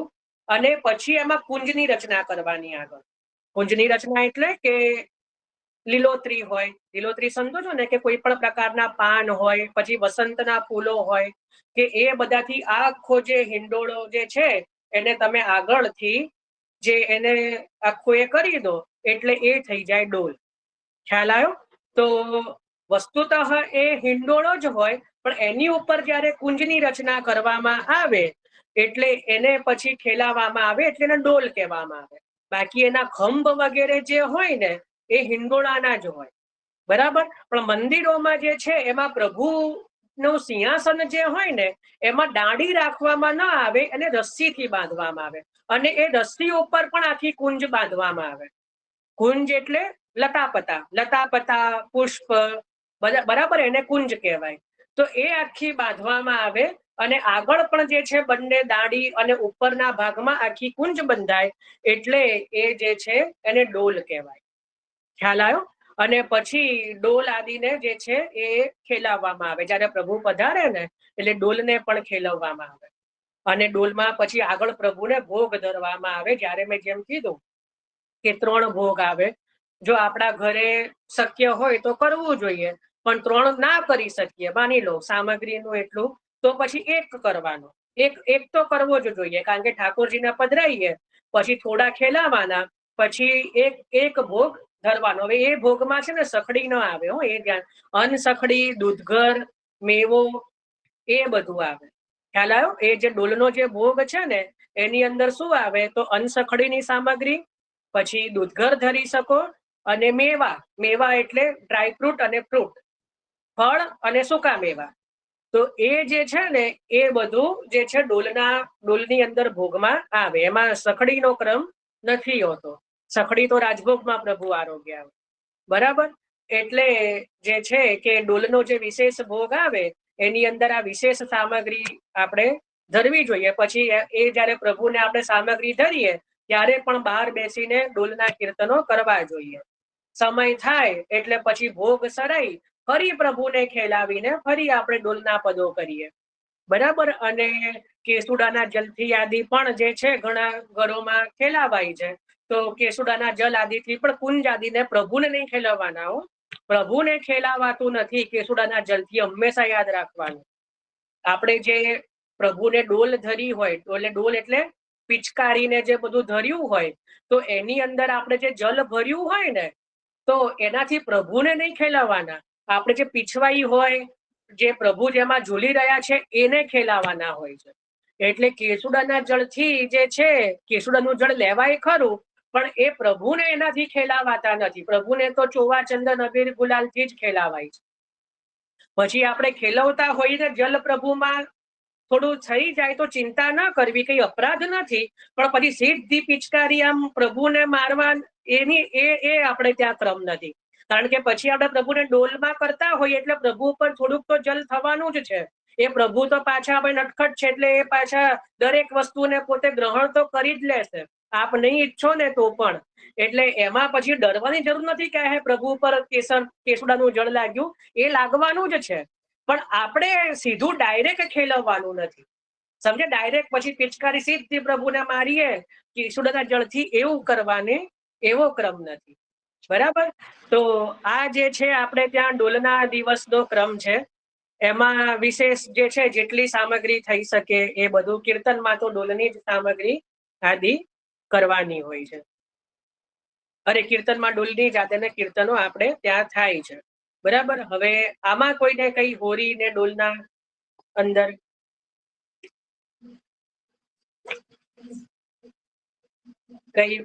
અને પછી એમાં કુંજની રચના કરવાની. આગળ કુંજની રચના એટલે કે લીલોતરી હોય, લીલોતરી સમજો છો ને, કે કોઈ પણ પ્રકારના પાન હોય, પછી વસંતના ફૂલો હોય, કે એ બધાથી આખો જે હિંડોળો જે છે એને તમે આગળથી જે એને આખો એ કરી દો એટલે એ થઈ જાય ડોલ. ખ્યાલ આવ્યો? તો વસ્તુતઃ એ હિંડોળો જ હોય, પણ એની ઉપર જ્યારે કુંજની રચના કરવામાં આવે એટલે એને પછી ખેલાવવામાં આવે એટલે એને ડોલ કહેવામાં આવે. બાકી એના ખંભ વગેરે જે હોય ને એ હિંડોળાના જ હોય, બરાબર. પણ મંદિરોમાં જે છે એમાં પ્રભુનું સિંહાસન જે હોય ને એમાં દાંડી રાખવામાં ના આવે, એને રસ્સીથી બાંધવામાં આવે, અને એ રસ્સી ઉપર પણ આખી કુંજ બાંધવામાં આવે. કુંજ એટલે લતાપતા પુષ્પ, બરાબર, એને કુંજ કહેવાય. તો એ આખી બાંધવામાં આવે, અને આગળ પણ જે છે બંને દાંડી અને ઉપરના ભાગમાં આખી કુંજ બંધાય એટલે એ જે છે એને ડોલ કહેવાય. ખ્યાલ આવ્યો? અને પછી ડોલ આદિને જે છે એ ખેલાવવામાં આવે. જ્યારે પ્રભુ પધારે ને એટલે ડોલને પણ ખેલવવામાં આવે, અને ડોલમાં પછી આગળ પ્રભુને ભોગ ધરવામાં આવે. જ્યારે મેં જેમ કીધું કે 3 ભોગ આવે. જો આપણા ઘરે શક્ય હોય તો કરવું જોઈએ, પણ 3 ના કરી શકીએ, માની લો સામગ્રીનું એટલું, તો પછી 1 કરવાનો. એક તો કરવો જ જોઈએ, કારણ કે ઠાકોરજીને પધરાઈએ પછી થોડા ખેલાવાના, પછી એક ભોગ ધરવાનો. હવે એ ભોગમાં છે ને સખડી ન આવે હો, એ ધ્યાન. અનસખડી, દૂધઘર, મેવો એ બધું આવે. ખ્યાલ આવ્યો? એ જે ડોલનો જે ભોગ છે ને એની અંદર શું આવે તો અનસખડીની સામગ્રી, પછી દૂધઘર ધરી શકો, અને મેવા એટલે ડ્રાયફ્રૂટ અને ફ્રૂટ, ફળ અને સૂકા મેવા. તો એ જે છે ને એ બધું જે છે ડોલની અંદર ભોગમાં આવે. એમાં સખડીનો ક્રમ નથી હોતો. સખડી તો રાજભોગમાં પ્રભુ આરોગ્ય આવે, બરાબર. એટલે જે છે કે ડોલનો જે વિશેષ ભોગ આવે એની અંદર આ વિશેષ સામગ્રી આપણે ધરવી જોઈએ. પછી એ જ્યારે પ્રભુને આપણે સામગ્રી ધરીએ ત્યારે પણ બહાર બેસીને ડોલના કીર્તનો કરવા જોઈએ. સમય થાય એટલે પછી ભોગ સરાઈ ફરી પ્રભુને ખેલાવીને ફરી આપણે ડોલના પદો કરીએ, બરાબર. અને કેસુડાના જલથી આદિ પણ જે છે ઘણા ઘરોમાં ખેલાવાય છે. તો કેસુડાના જલ આદિથી પણ કુંજ આદિને પ્રભુને નહીં ખેલાવવાના હો, પ્રભુને ખેલાવાતું નથી કેસુડાના જલથી, હંમેશા યાદ રાખવાનું. આપણે જે પ્રભુને ડોલ ધરી હોય, ડોલ એટલે પિચકારીને જે બધું ધર્યું હોય, તો એની અંદર આપણે જે જલ ભર્યું હોય ને તો એનાથી પ્રભુને નહીં ખેલાવવાના. આપણે જે પીછવાઈ હોય, જે પ્રભુ જેમાં ઝૂલી રહ્યા છે એને ખેલાવાના હોય છે. એટલે કેસુડાના જળથી જે છે, કેસુડાનું જળ લેવાય ખરું, પણ એ પ્રભુને એનાથી ખેલાવાતા નથી. પ્રભુને તો ચોવા ચંદન અબીર ગુલાલથી જ ખેલાવાય છે. પછી આપણે ખેલવતા હોઈએ જલ પ્રભુમાં થોડું થઈ જાય તો ચિંતા ના કરવી, કઈ અપરાધ નથી. પણ પછી સીધી પિચકારી આમ પ્રભુને મારવા એ આપણે ત્યાં ક્રમ નથી. કારણ કે પછી આપણે પ્રભુને ડોલમાં કરતા હોઈએ એટલે પ્રભુ ઉપર થોડુંક તો જલ થવાનું જ છે. એ પ્રભુ તો પાછા આપણે નટખટ છે એટલે એ પાછા દરેક વસ્તુને પોતે ગ્રહણ તો કરી જ લેશે, આપ નહીં ઈચ્છો ને તો પણ. એટલે એમાં પછી ડરવાની જરૂર નથી કે હે પ્રભુ પર કેસુડાનું જળ લાગ્યું, એ લાગવાનું જ છે. પણ આપણે સીધું ડાયરેક્ટ ખેલવવાનું નથી, સમજે. ડાયરેક્ટ પછી પિચકારી સીધી પ્રભુને મારીએ કેસુડાના જળથી, એવું કરવાને એવો ક્રમ નથી, બરાબર. તો આ જે છે આપણે ત્યાં ડોલના દિવસનો ક્રમ છે. એમાં વિશેષ જે છે જેટલી સામગ્રી થઈ શકે એ બધું, કીર્તનમાં તો ડોલની જ સામગ્રી આદિ કરવાની હોય છે. અરે કીર્તનમાં ડોલની જાતેને કીર્તનો આપણે ત્યાં થાય છે, બરાબર. હવે આમાં કોઈને કઈ હોરી ને ડોલના અંદર કઈ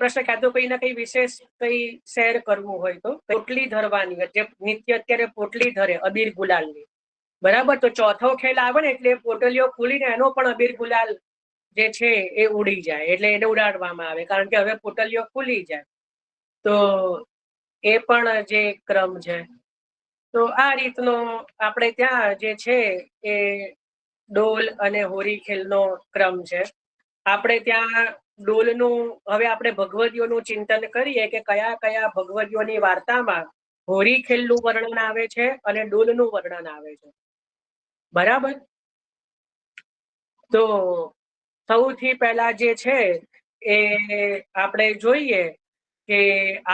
પ્રશ્ન કાં તો કોઈને કઈ વિશેષ કઈ શેર કરવું હોય તો. પોટલી ધરવાની હોય, જે નિત્ય અત્યારે પોટલી ધરે અબીર ગુલાલની, બરાબર. તો ચોથો ખેલ આવે ને એટલે પોટલીઓ ખુલીને એનો પણ અબીર ગુલાલ જે છે એ ઉડી જાય, એટલે એને ઉડાડવામાં આવે, કારણ કે હવે પોટલીઓ ખુલી જાય. તો એ પણ જે ક્રમ છે. તો આ રીતનો આપણે ત્યાં જે છે એ ડોલ અને હોરી ખેલનો ક્રમ છે. આપણે ત્યાં ડોલનું, હવે આપણે ભગવદીઓનું ચિંતન કરીએ કે કયા કયા ભગવદીઓની વાર્તામાં હોરી ખેલનું વર્ણન આવે છે અને ડોલનું વર્ણન આવે છે, બરાબર. તો સૌથી પહેલા જે છે એ આપણે જોઈએ કે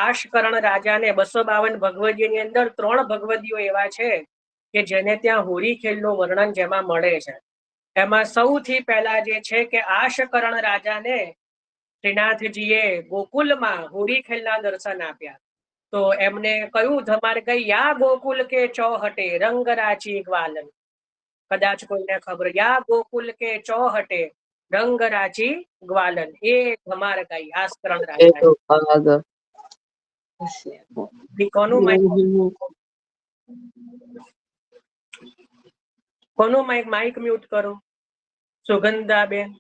આશકરણ રાજાને 252 ભગવદીઓની અંદર 3 ભગવદીઓ એવા છે કે જેને ત્યાં હોરી ખેલનું વર્ણન જેમાં મળે છે. એમાં સૌથી પહેલા જે છે કે આશકરણ રાજાને શ્રીનાથજીએ ગોકુલમાં હોરી ખેલના દર્શન આપ્યા. તો એમને કયું ધમાર ગઈ યા ગોકુલ કે ચોહટે રંગ રાચી ગ્વાલન. કદાચ કોઈને ખબર, યા ગોકુલ કે ચોહટે રંગ રાચી ગ્વાલન, એ ધમાર ગાઈ આસ્કરણ રાજા. કોનું માઇક મ્યુટ કરો? સુગંધાબેન.